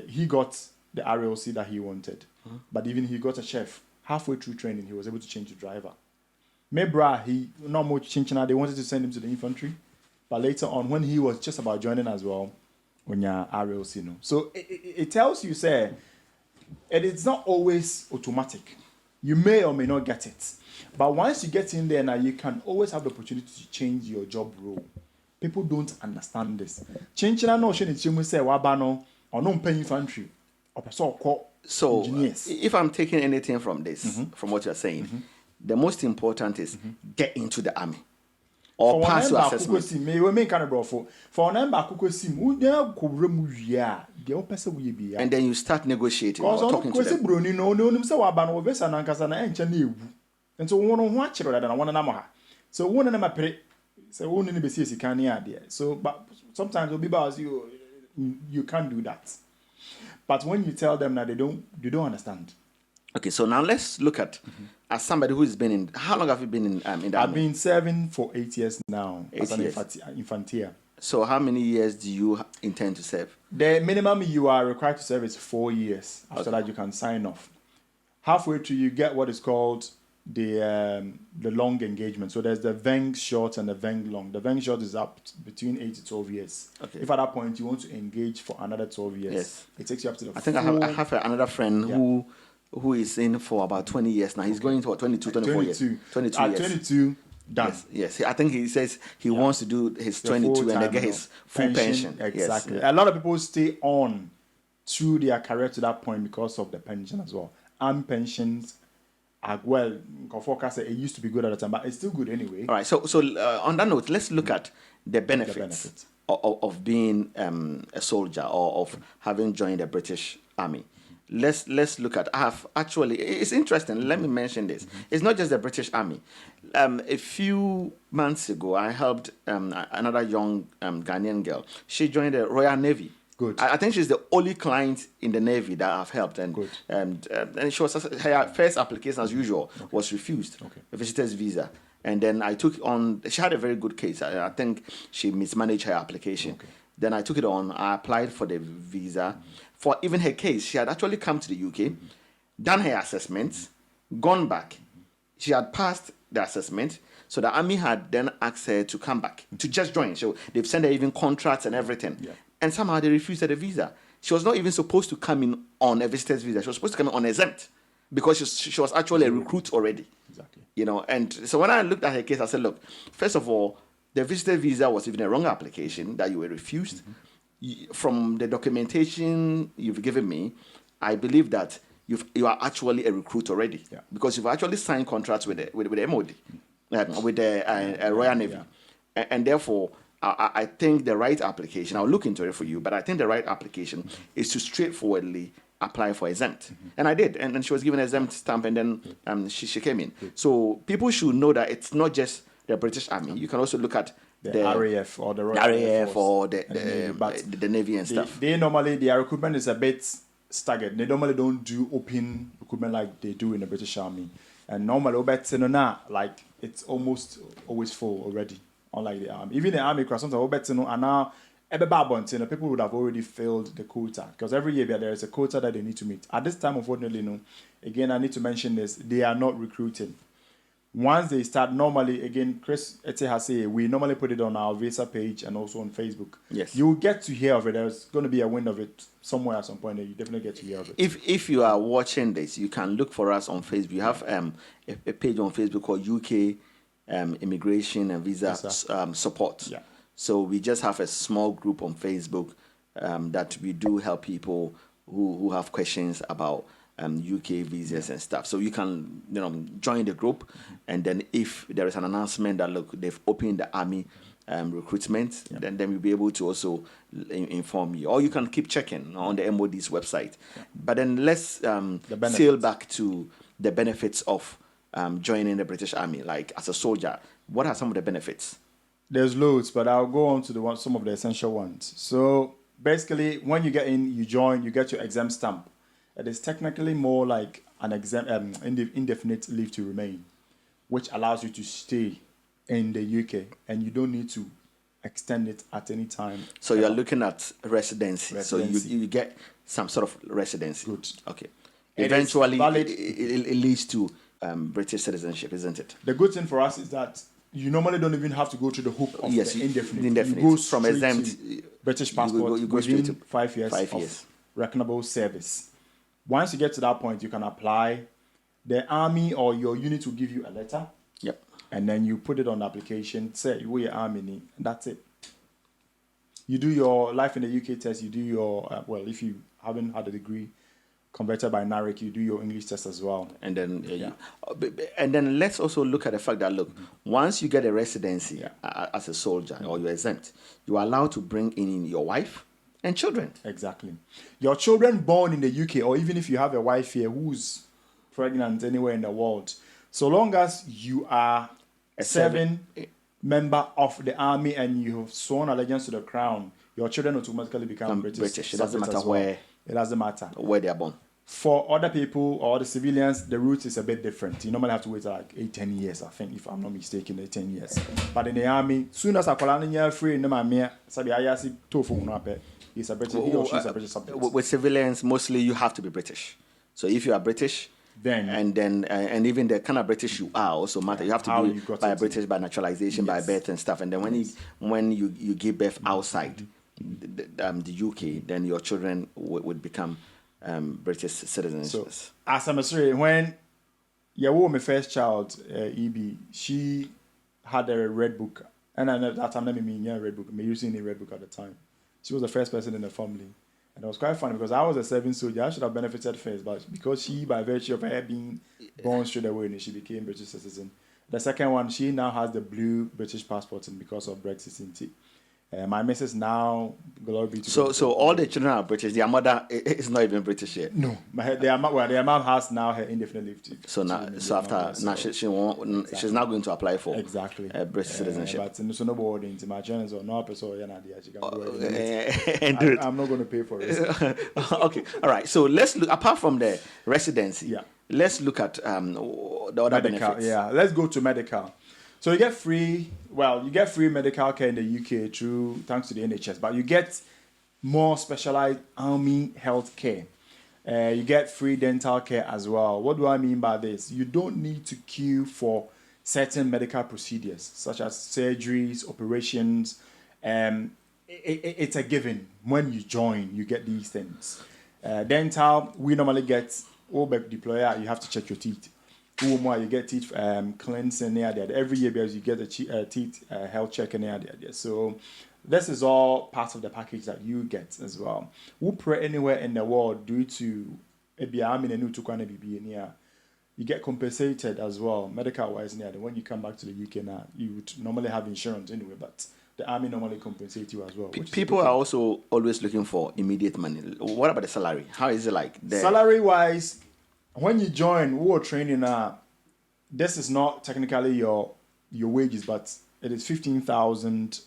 he got the RLC that he wanted, but even he got a chef. Halfway through training, he was able to change to driver. Mebra, he not much changing. They wanted to send him to the infantry, but later on, when he was just about joining as well, when you're RLC, no. So it tells you, say, it is not always automatic. You may or may not get it, but once you get in there now, you can always have the opportunity to change your job role. People don't understand this. Changing a notion is you say wabano or no pay infantry or so engineers. If I'm taking anything from this, from what you're saying, the most important is get into the army or pass your assessment. And then you start negotiating or talking to them. And so one watch it and one another. So one of them so one in the BCS can idea. So but sometimes you can't do that. But when you tell them that they don't understand. Okay, so now let's look at as somebody who's been in. How long have you been in the army? I've been serving for 8 years now 8 as an years. infantier. So how many years do you intend to serve? The minimum you are required to serve is 4 years. After that, you can sign off. Halfway through, you get what is called the long engagement. So there's the Veng short and the Veng long. The Veng short is up between 8 to 12 years. Okay. If at that point you want to engage for another 12 years, Yes. it takes you up to the I think I have another friend who is in for about 20 years now. He's going to 22, 24 years. 22 At years. 22, done. Yes. I think he says he wants to do his 22 and then get his full pension. Exactly. Yes. A lot of people stay on through their career to that point because of the pension as well. And pensions are, well, it used to be good at the time, but it's still good anyway. All right. So on that note, let's look at the benefits of being a soldier or of having joined the British Army. Let's look at. It's interesting. Let me mention this. It's not just the British Army. A few months ago, I helped another young Ghanaian girl. She joined the Royal Navy. Good. I think she's the only client in the Navy that I've helped, and she was her first application as usual was refused, a visitor's visa, and then I took on. She had a very good case. I think she mismanaged her application. Then I took it on. I applied for the visa. For even her case, she had actually come to the UK, done her assessments, gone back. She had passed the assessment, so the army had then asked her to come back to just join. So they've sent her even contracts and everything. Yeah. And somehow they refused her the visa. She was not even supposed to come in on a visitor's visa. She was supposed to come in on exempt because she was actually a recruit already. Exactly. And so when I looked at her case, I said, look, first of all, the visitor visa was even a wrong application that you were refused. From the documentation you've given me, I believe that you are actually a recruit already because you've actually signed contracts with the MOD, with the Royal Navy. And therefore, I think the right application, I'll look into it for you, but I think the right application is to straightforwardly apply for exempt. And I did. And then she was given an exempt stamp, and then she came in. So people should know that it's not just the British Army. You can also look at the RAF or the Royal RAF or the Navy and stuff. They normally, their recruitment is a bit staggered. They normally don't do open recruitment like they do in the British Army. And normally, like it's almost always full already. Unlike the army, even the army, sometimes and now people would have already filled the quota because every year there is a quota that they need to meet. At this time, unfortunately, no. Again, I need to mention this: they are not recruiting. Once they start, normally, again, Chris Ete has said, we normally put it on our Visa page and also on Facebook. Yes. You will get to hear of it. There's going to be a wind of it somewhere at some point. And you definitely get to hear of it. If you are watching this, you can look for us on Facebook. We have a page on Facebook called UK Immigration and Visa Support. Yeah. So we just have a small group on Facebook that we do help people who have questions about UK visas and stuff. So you can join the group, and then if there is an announcement that look they've opened the army recruitment, then we'll be able to also inform you. Or you can keep checking on the MOD's website. But then let's sail back to the benefits of joining the British Army. Like as a soldier, what are some of the benefits? There's loads, but I'll go on to some of the essential ones. So basically, when you get in, you join, you get your exam stamp. It is technically more like an exam, indefinite leave to remain, which allows you to stay in the UK, and you don't need to extend it at any time. So you're looking at residency. So you get some sort of residency. Good. Okay. Eventually, it leads to British citizenship, isn't it? The good thing for us is that you normally don't even have to go to the hook of the indefinite. You go from exempt to British passport. You go straight to 5 years of reckonable service. Once you get to that point, you can apply. The army or your unit will give you a letter. Yep. And then you put it on the application. Say you your army, and that's it. You do your life in the UK test. You do your if you haven't had a degree converted by NARIC, you do your English test as well. And then and then let's also look at the fact that once you get a residency as a soldier or you're exempt, you are allowed to bring in your wife and children. Exactly. Your children born in the UK, or even if you have a wife here who's pregnant anywhere in the world, so long as you are a serving member of the army and you have sworn allegiance to the crown, your children automatically become British. It doesn't matter where. It doesn't matter where they are born. For other people or the civilians, the route is a bit different. You normally have to wait like 8-10 years, I think, if I'm not mistaken, 10 years. But in the army, soon as a free in the mamia, sabi ayasi tofu unape. He's a British. He or she's a British subject. With civilians, mostly you have to be British. So if you are British, and even the kind of British you are also matter. You have to be by British by naturalization, by birth and stuff. And then when you give birth outside the UK, then your children would become British citizens. So as I'm sorry, when my first child, EB, she had a red book, and at that time, I mean, red book. Me using a red book at the time. She was the first person in the family. And it was quite funny because I was a serving soldier. I should have benefited first, but because she, by virtue of her being born straight away, she became British citizen. The second one, she now has the blue British passport, and because of Brexit. My missus now, glory be to God. So all the children are British. Their mother is not even British yet. No, their mom has now her indefinite leave to. She's now going to apply for British citizenship. But so nobody into my channels or no person I'm not going to pay for it. Okay, all right. So let's look apart from the residency. Yeah. Let's look at the other benefits. Yeah, let's go to medical. So you get free medical care in the UK thanks to the NHS, but you get more specialized army health care. You get free dental care as well. What do I mean by this? You don't need to queue for certain medical procedures, such as surgeries, operations. It's a given. When you join, you get these things. Dental, we normally get Obeng deployer, you have to check your teeth. You get teeth cleansing there. Every year because you get a teeth health check in there. So this is all part of the package that you get as well. We pray anywhere in the world due to you get compensated as well, medical wise. When you come back to the UK now, you would normally have insurance anyway, but the army normally compensates you as well. People are also always looking for immediate money. What about the salary? How is it like there? Salary wise, when you join, we were training. This is not technically your wages, but it is 15,000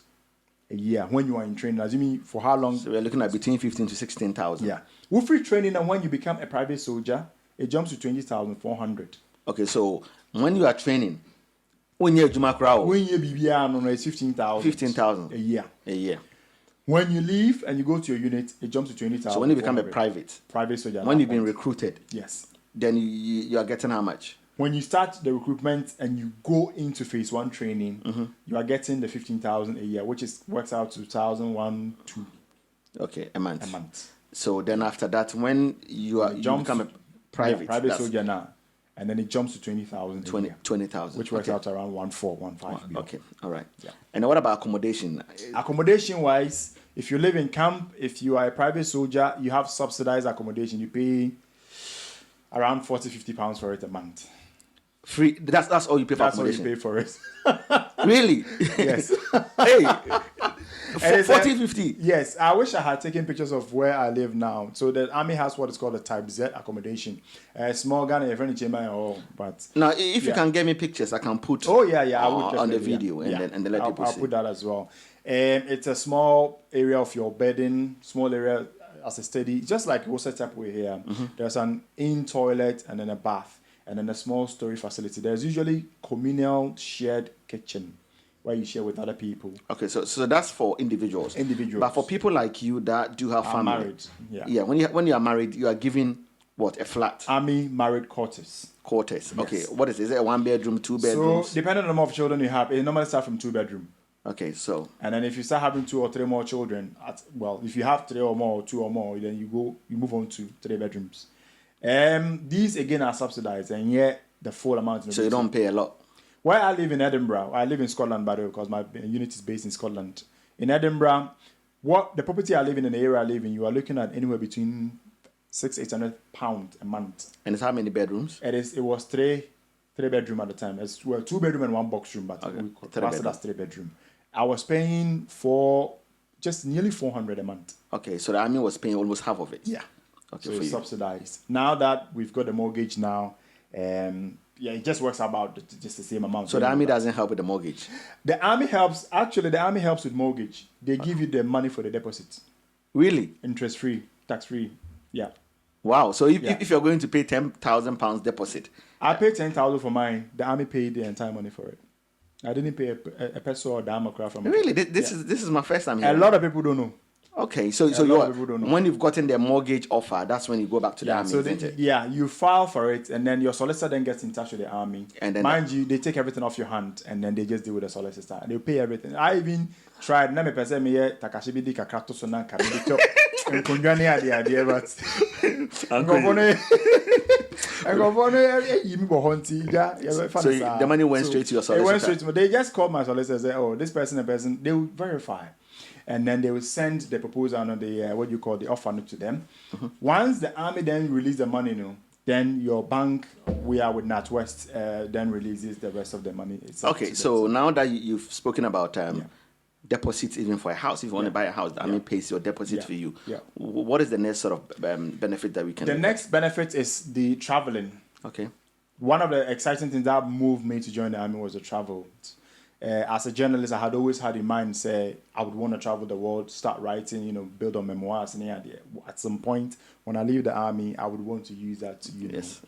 a year when you are in training. Assuming for how long? So we're looking at between 15 to 16,000. Yeah, with free training, and when you become a private soldier, it jumps to 20,400. Okay, so when you are training, when you're Juma crowd, when you BBR, it's 15,000. 15,000 a year. A year. When you leave and you go to your unit, it jumps to 20,000. So when you become a private soldier, when you've been recruited, yes, then you are getting how much? when you start the recruitment and you go into phase 1 training, you are getting the 15,000 a year, which works out to 2,102 Okay, a month. a month. So then after that, when you become a private, private soldier now, and then it jumps to 20,000 a year, 20,000, which works out to around 1,415. Okay, all right. Yeah. And then what about accommodation? Accommodation wise, if you live in camp, if you are a private soldier, you have subsidized accommodation. You pay around 40-50 pounds for it a month. Free. That's all you pay for That's all accommodation. you pay for it. Really? Yes. Hey, And it's 40, 50. Yes, I wish I had taken pictures of where I live now. So the army has what is called a Type Z accommodation. Small Ghana, your friend chamber, all, but Now, if you can get me pictures, I can put. oh yeah, I would on the definitely, video and then let people I'll see. put that as well. It's a small area of your bedding, small area as a steady, just like we'll set up with here. There's an in toilet and then a bath and then a small storage facility. There's usually communal shared kitchen where you share with other people. Okay, so that's for individuals. Individuals. But for people like you that do have I'm family, married. Yeah. yeah. When you are married, you are given what, a flat Army married quarters. quarters. Yes. Okay, what is it? Is it a 1 bedroom, 2 So bedrooms? depending on the number of children you have, it normally starts from 2 bedroom. Okay, so And then if you start having 2 or 3 more children, if you have 3 or more, or 2 or more, then you move on to 3 bedrooms. These again are subsidized, and yet the full amount. you don't pay a lot. Where I live in Edinburgh, I live in Scotland by the way, because my unit is based in Scotland. In Edinburgh, the property I live in the area I live in, you are looking at anywhere between £600-800 a month. And it's how many bedrooms? It was three bedroom at the time. It's 2 bedroom and 1 box room, but we class it as 3 bedroom. I was paying for just nearly 400 a month. Okay, so the army was paying almost half of it. Yeah. Okay, So for it's you. subsidized. Now that we've got the mortgage now, it just works about just the same amount. So the army doesn't help with the mortgage. The army helps. Actually, the army helps with mortgage. They give you the money for the deposit, Really? interest free, tax free. Yeah. Wow. So Yeah. if you're going to pay £10,000 deposit, I paid 10,000 for mine. The army paid the entire money for it. I didn't pay a peso or dime or crap from it. really, this is my first time A hearing. lot of people don't know. Okay, so lot of people don't know. when you've gotten the mortgage offer, that's when you go back to the army, So isn't it? you file for it, and then your solicitor then gets in touch with the army. And then mind you, they take everything off your hand, and then they just deal with the solicitor. They pay everything. I even tried. Na me pese me ye Takashi bi di kakra to so na nka me di chop. Nkundwane ade but ngofone yimi bo honti ja. So the money went straight to your solicitor? It went straight to me. They just called my solicitor and said, "Oh, this person, they will verify." And then they will send the proposal and the offer note to them. Once the army then release the money, then your bank, we are with NatWest, then releases the rest of the money. Okay, so now that you've spoken about deposits even for a house, if you want to buy a house, the army pays your deposit for you. Yeah. What is the next sort of benefit that we can? The next benefit is the traveling. Okay. One of the exciting things that moved me to join the army was the travel. As a journalist, I had always had in mind, say, I would want to travel the world, start writing, build on memoirs. And at some point, when I leave the army, I would want to use that to,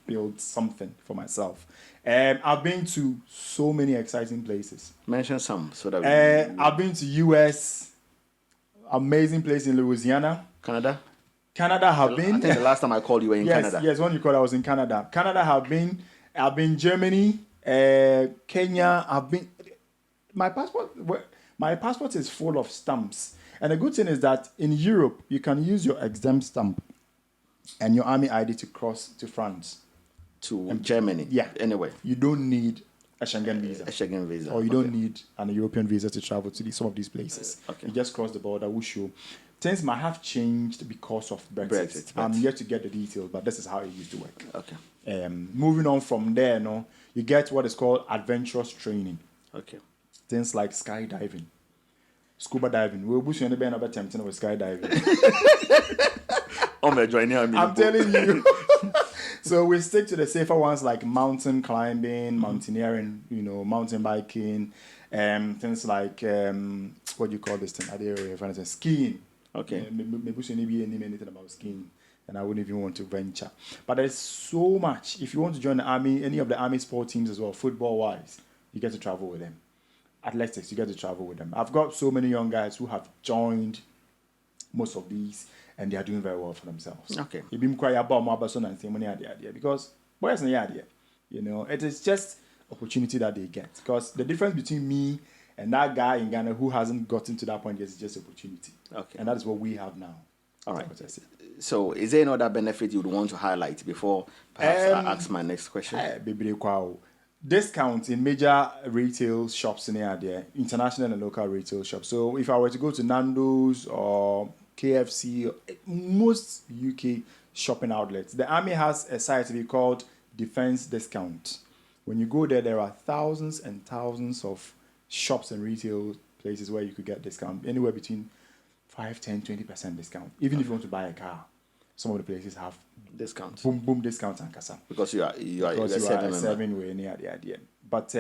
build something for myself. I've been to so many exciting places. Mention some so that I've been to US, amazing place in Louisiana. Canada? Canada have been. I think the last time I called you were in Canada. Yes, when you called, I was in Canada. Canada have been. I've been Germany, Kenya. I've been. My passport is full of stamps. And the good thing is that in Europe, you can use your exempt stamp and your army ID to cross to France. To Germany? Yeah. Anyway. You don't need a Schengen visa. A Schengen visa. Or you don't need an European visa to travel to some of these places. Okay. You just cross the border, whoosh. Things might have changed because of Brexit. I'm yet to get the details, but this is how it used to work. Okay. Moving on from there, you get what is called adventurous training. Okay. Things like skydiving, scuba diving. We'll push you another tempting with skydiving. I'm telling you. So we stick to the safer ones like mountain climbing, mountaineering, mountain biking, things like what do you call this thing? Skiing. Okay. Maybe you need anything about skiing, and I wouldn't even want to venture. But there's so much. If you want to join the army, any of the army sport teams as well, football wise, you get to travel with them. Athletics, you get to travel with them. I've got so many young guys who have joined most of these, and they are doing very well for themselves. Okay. Because boys in the idea. You know, it is just opportunity that they get. Because the difference between me and that guy in Ghana who hasn't gotten to that point yet is just opportunity. Okay. And that is what we have now. All right. That's what I say. So, is there any other benefit you would want to highlight before perhaps I ask my next question? Discounts in major retail shops in there, international and local retail shops. So, if I were to go to Nando's or KFC, most UK shopping outlets, the Army has a site called Defense Discount. When you go there, there are thousands and thousands of shops and retail places where you could get discount, anywhere between 5, 10, 20% discount. Even if you want to buy a car, some of the places have Discounts. boom discounts and kasa. Because you are a seven way near the idea. But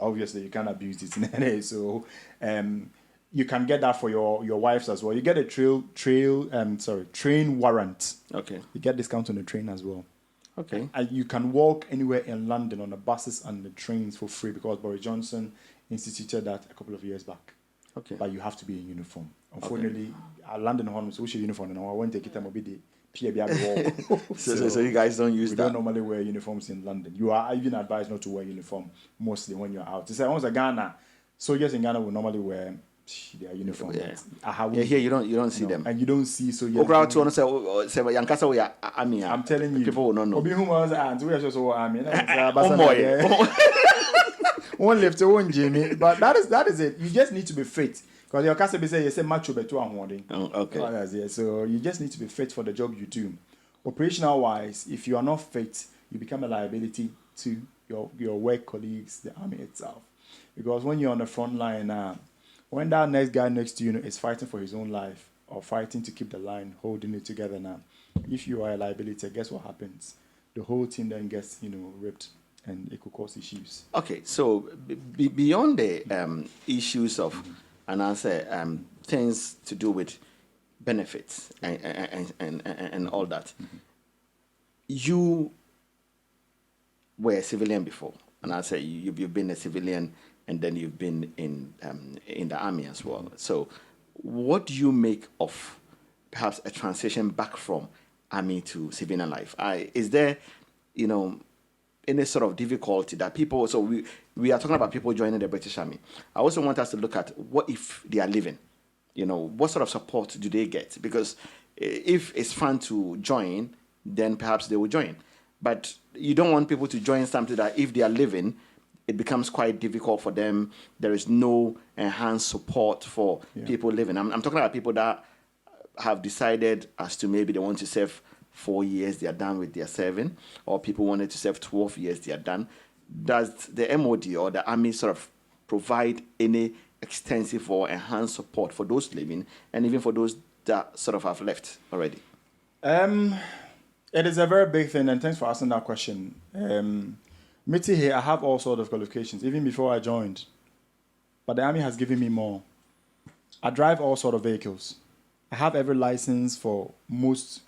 obviously you can't abuse it in any way. So you can get that for your wives as well. You get a train warrant. Okay. You get discount on the train as well. Okay. And you can walk anywhere in London on the buses and the trains for free because Boris Johnson instituted that a couple of years back. Okay. But you have to be in uniform. Unfortunately, London Horns, we should uniform, and I won't take it. I'm a bit so you guys don't use we that? We don't normally wear uniforms in London. You are even advised not to wear uniform mostly when you're out. It's like almost Ghana. Soldiers in Ghana will normally wear their uniform. Yeah. Here you don't see them. And you don't see soldiers. I'm telling you. People will not know. We are just army. One left to one Jimmy. But that is it. You just need to be fit. Because your castle say you say macho beto and okay. So you just need to be fit for the job you do. Operational wise, if you are not fit, you become a liability to your work colleagues, the army itself. Because when you're on the front line, when that next guy next to you is fighting for his own life or fighting to keep the line, holding it together now, if you are a liability, guess what happens? The whole team then gets ripped, and it could cause issues. Okay, so beyond the issues of and answer things to do with benefits and all that. You were a civilian before, and I say you've been a civilian, and then you've been in the army as well. So, what do you make of perhaps a transition back from army to civilian life? Is there, any sort of difficulty that people, so we are talking about people joining the British Army. I also want us to look at what if they are leaving? What sort of support do they get? Because if it's fun to join, then perhaps they will join. But you don't want people to join something that if they are leaving, it becomes quite difficult for them. There is no enhanced support for people living. I'm talking about people that have decided as to maybe they want to serve 4 years, they are done with their serving, or people wanted to serve 12 years, they are done. Does the MOD or the Army sort of provide any extensive or enhanced support for those living and even for those that sort of have left already? It is a very big thing, and thanks for asking that question. Mitty here, I have all sorts of qualifications, even before I joined. But the Army has given me more. I drive all sorts of vehicles. I have every license for most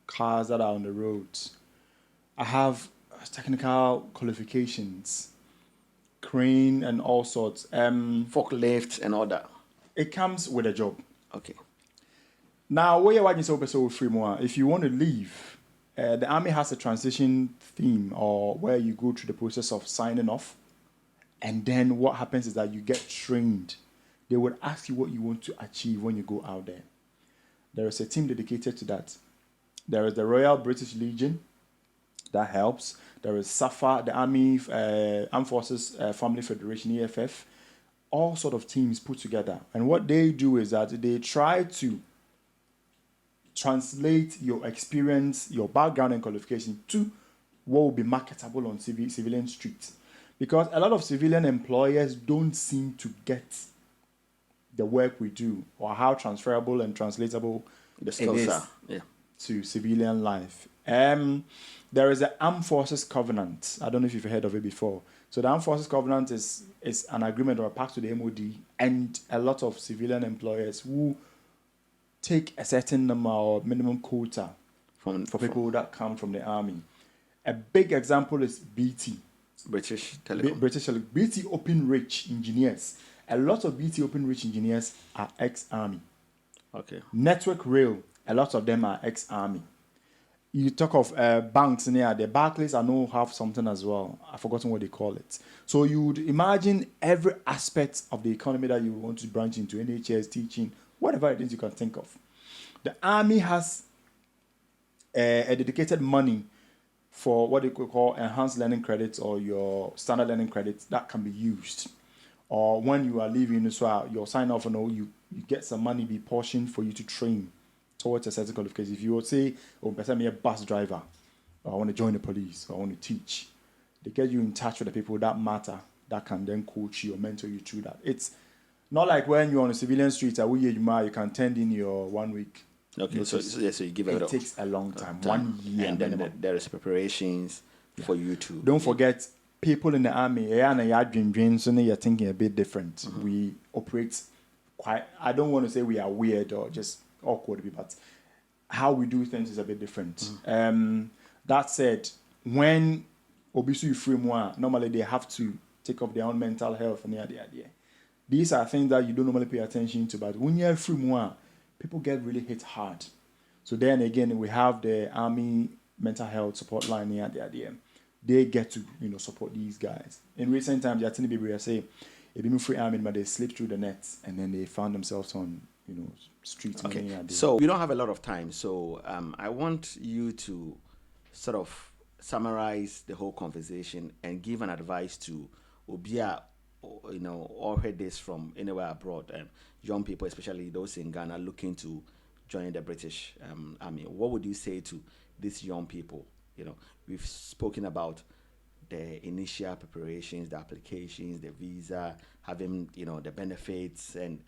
cars that are on the roads. I have technical qualifications, crane and all sorts. Forklifts and all that. It comes with a job. Okay. Now, where you're watching so free more, if you want to leave, the Army has a transition theme or where you go through the process of signing off. And then what happens is that you get trained. They would ask you what you want to achieve when you go out there. There is a team dedicated to that. There is the Royal British Legion that helps. There is SAFA, the Army Armed Forces Family Federation, EFF. All sort of teams put together. And what they do is that they try to translate your experience, your background and qualification to what will be marketable on civilian streets. Because a lot of civilian employers don't seem to get the work we do or how transferable and translatable the skills are. To civilian life. There is the Armed Forces Covenant. I don't know if you've heard of it before. So the Armed Forces Covenant is an agreement or a pact to the MOD and a lot of civilian employers who take a certain number or minimum quota for people that come from the army. A big example is BT. British Telecom. BT Open Reach engineers. A lot of BT Open Reach engineers are ex-army. Okay. Network Rail. A lot of them are ex-army. you talk of banks near the Barclays, I know have something as well. I've forgotten what they call it. So you would imagine every aspect of the economy that you want to branch into, NHS, teaching, whatever it is you can think of. The army has a dedicated money for what they could call enhanced learning credits or your standard learning credits that can be used. Or when you are leaving, so you'll sign off and you get some money be portioned for you to train towards a certain qualification. If you would say, oh, I'm a bus driver, or I want to join the police, or I want to teach, they get you in touch with the people that matter, that can then coach you or mentor you through that. It's not like when you're on a civilian street, you can turn in your 1 week. Okay, so you give it takes a long time, 1 year. And then there is preparations for you to... Don't forget, people in the army, so you're thinking a bit different. Mm-hmm. We operate quite... I don't want to say we are weird or just awkward, but how we do things is a bit different. Mm-hmm. That said, when Obisu framework, normally they have to take up their own mental health and the idea. These are things that you don't normally pay attention to, but when you're framework, people get really hit hard. So then again, we have the Army mental health support line here at the idea. They get to, support these guys. In recent times, you're telling people, say, they've been free army, but they slipped through the nets and then they found themselves on, streets. Okay. So we don't have a lot of time. So I want you to sort of summarize the whole conversation and give an advice to Obia, all heard this from anywhere abroad, and young people, especially those in Ghana, looking to join the British Army. What would you say to these young people? We've spoken about the initial preparations, the applications, the visa, having the benefits, and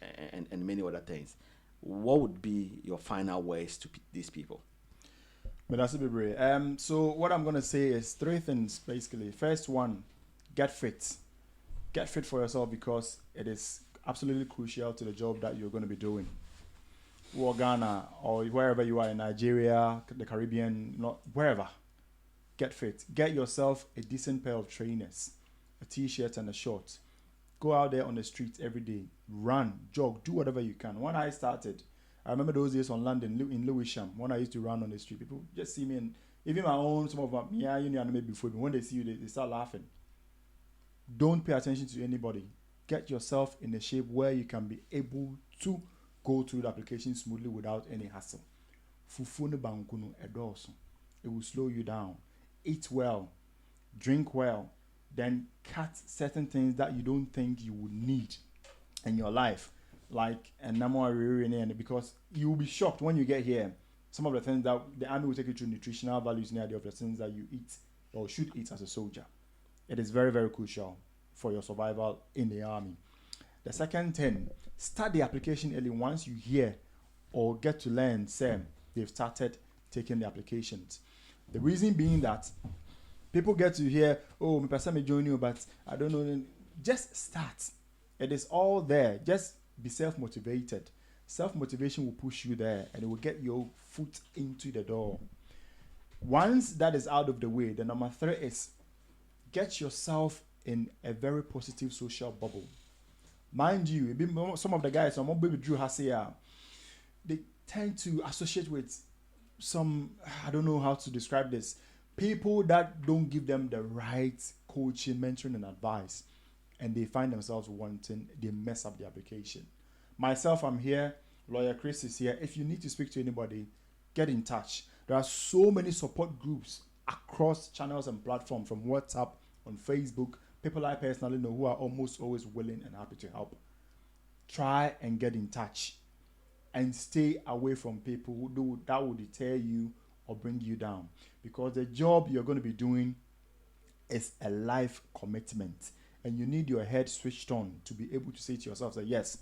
many other things. What would be your final words to these people? So what I'm going to say is 3 things, basically. First one, get fit. Get fit for yourself because it is absolutely crucial to the job that you're going to be doing. Or Ghana, or wherever you are in Nigeria, the Caribbean, wherever. Get fit. Get yourself a decent pair of trainers, a t-shirt and a short. Go out there on the streets every day. Run, jog, do whatever you can. When I started, I remember those days on London, in Lewisham, when I used to run on the street. People just see me, and even my own, some of them, before me, when they see you, they start laughing. Don't pay attention to anybody. Get yourself in a shape where you can be able to go through the application smoothly without any hassle. It will slow you down. Eat well, drink well, then cut certain things that you don't think you would need in your life, like because you will be shocked when you get here. Some of the things that the army will take you through nutritional values and the idea of the things that you eat or should eat as a soldier. It is very, very crucial for your survival in the army. The second thing, start the application early. Once you hear or get to learn, say, they've started taking the applications. The reason being that people get to hear, oh, my person may join you, but I don't know. Just start. It is all there. Just be self-motivated. Self-motivation will push you there and it will get your foot into the door. Once that is out of the way, the number 3 is get yourself in a very positive social bubble. Mind you, some of the guys, they tend to associate with some, I don't know how to describe this, people that don't give them the right coaching, mentoring, and advice, and they find themselves wanting, they mess up the application. Myself, I'm here. Lawyer Chris is here. If you need to speak to anybody, get in touch. There are so many support groups across channels and platforms, from WhatsApp, on Facebook, people I personally know who are almost always willing and happy to help. Try and get in touch and stay away from people that will deter you or bring you down, because the job you're going to be doing is a life commitment, and you need your head switched on to be able to say to yourself that, yes,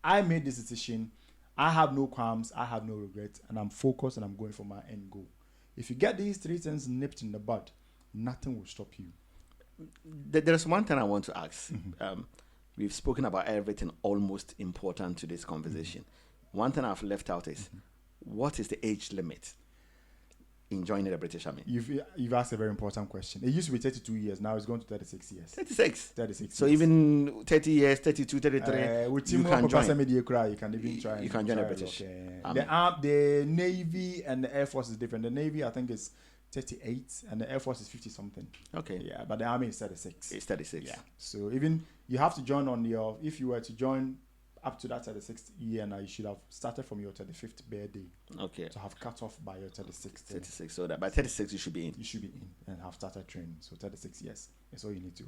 I made this decision, I have no qualms, I have no regrets, and I'm focused and I'm going for my end goal. If you get these 3 things nipped in the bud, nothing will stop you. There's one thing I want to ask. Mm-hmm. We've spoken about everything almost important to this conversation. Mm-hmm. One thing I've left out is, what is the age limit? in joining the British Army? You've asked a very important question. It used to be 32 years. Now it's going to 36 years. 36. So years. even 30 years, 32, 33, you can join. You can even try. You can join the British Army. The Navy and the Air Force is different. The Navy, I think, is 38, and the Air Force is 50 something. Okay. Yeah, but the Army is 36. It's 36. Yeah. So even you have to join on your. If you were to join up to that 36th year, now you should have started from your 35th birthday. Okay. To have cut off by your 36th. 36. So that by 36 you should be in. You should be in and have started training. So 36 years. That's all you need to.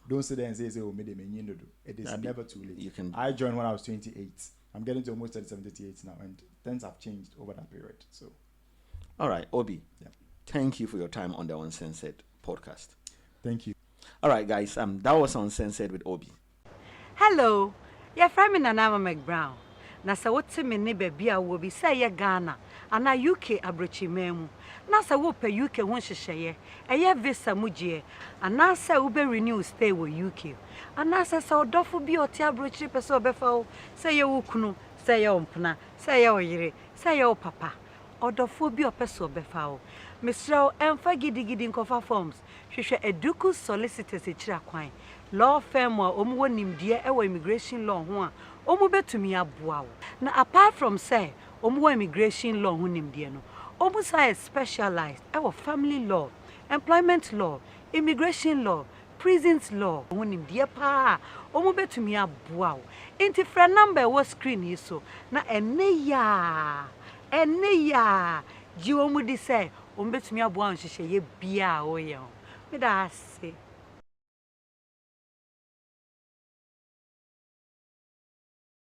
Don't sit there and say, oh, me do. It is never too late. You can. I joined when I was 28. I'm getting to almost 37, 38 now, and things have changed over that period. So. All right, Obi. Yeah. Thank you for your time on the Uncensored podcast. Thank you. All right, guys. That was Uncensored with Obi. Hello. Your friend Nana McBrown. Nasa what's me neighbor Bia will be say Ghana and a UK abrochi memu. Nasa whoop a UK won't share a year visa mujie and Nasa ube renew stay with UK. And Nasa saw dofu be or tiabrochi peso befo say your ukunu, say your umpna, say your yere, say your papa. Or dofu be or peso befo. Mr. Emfa gidi in cover forms. She should eduku solicitors a chiraquine. Law firm or omu dear our immigration law one. Omu betumi aboa. Na apart from say omu immigration law hunim dear no. Omu say specialized our family law, employment law, immigration law, prisons law hunim dear pa. Omu betumi aboa. Inti friend number was screen yi so. Na ene ya. Ji omu di say omu betumi aboa nhihye ye bia o ye. Me da say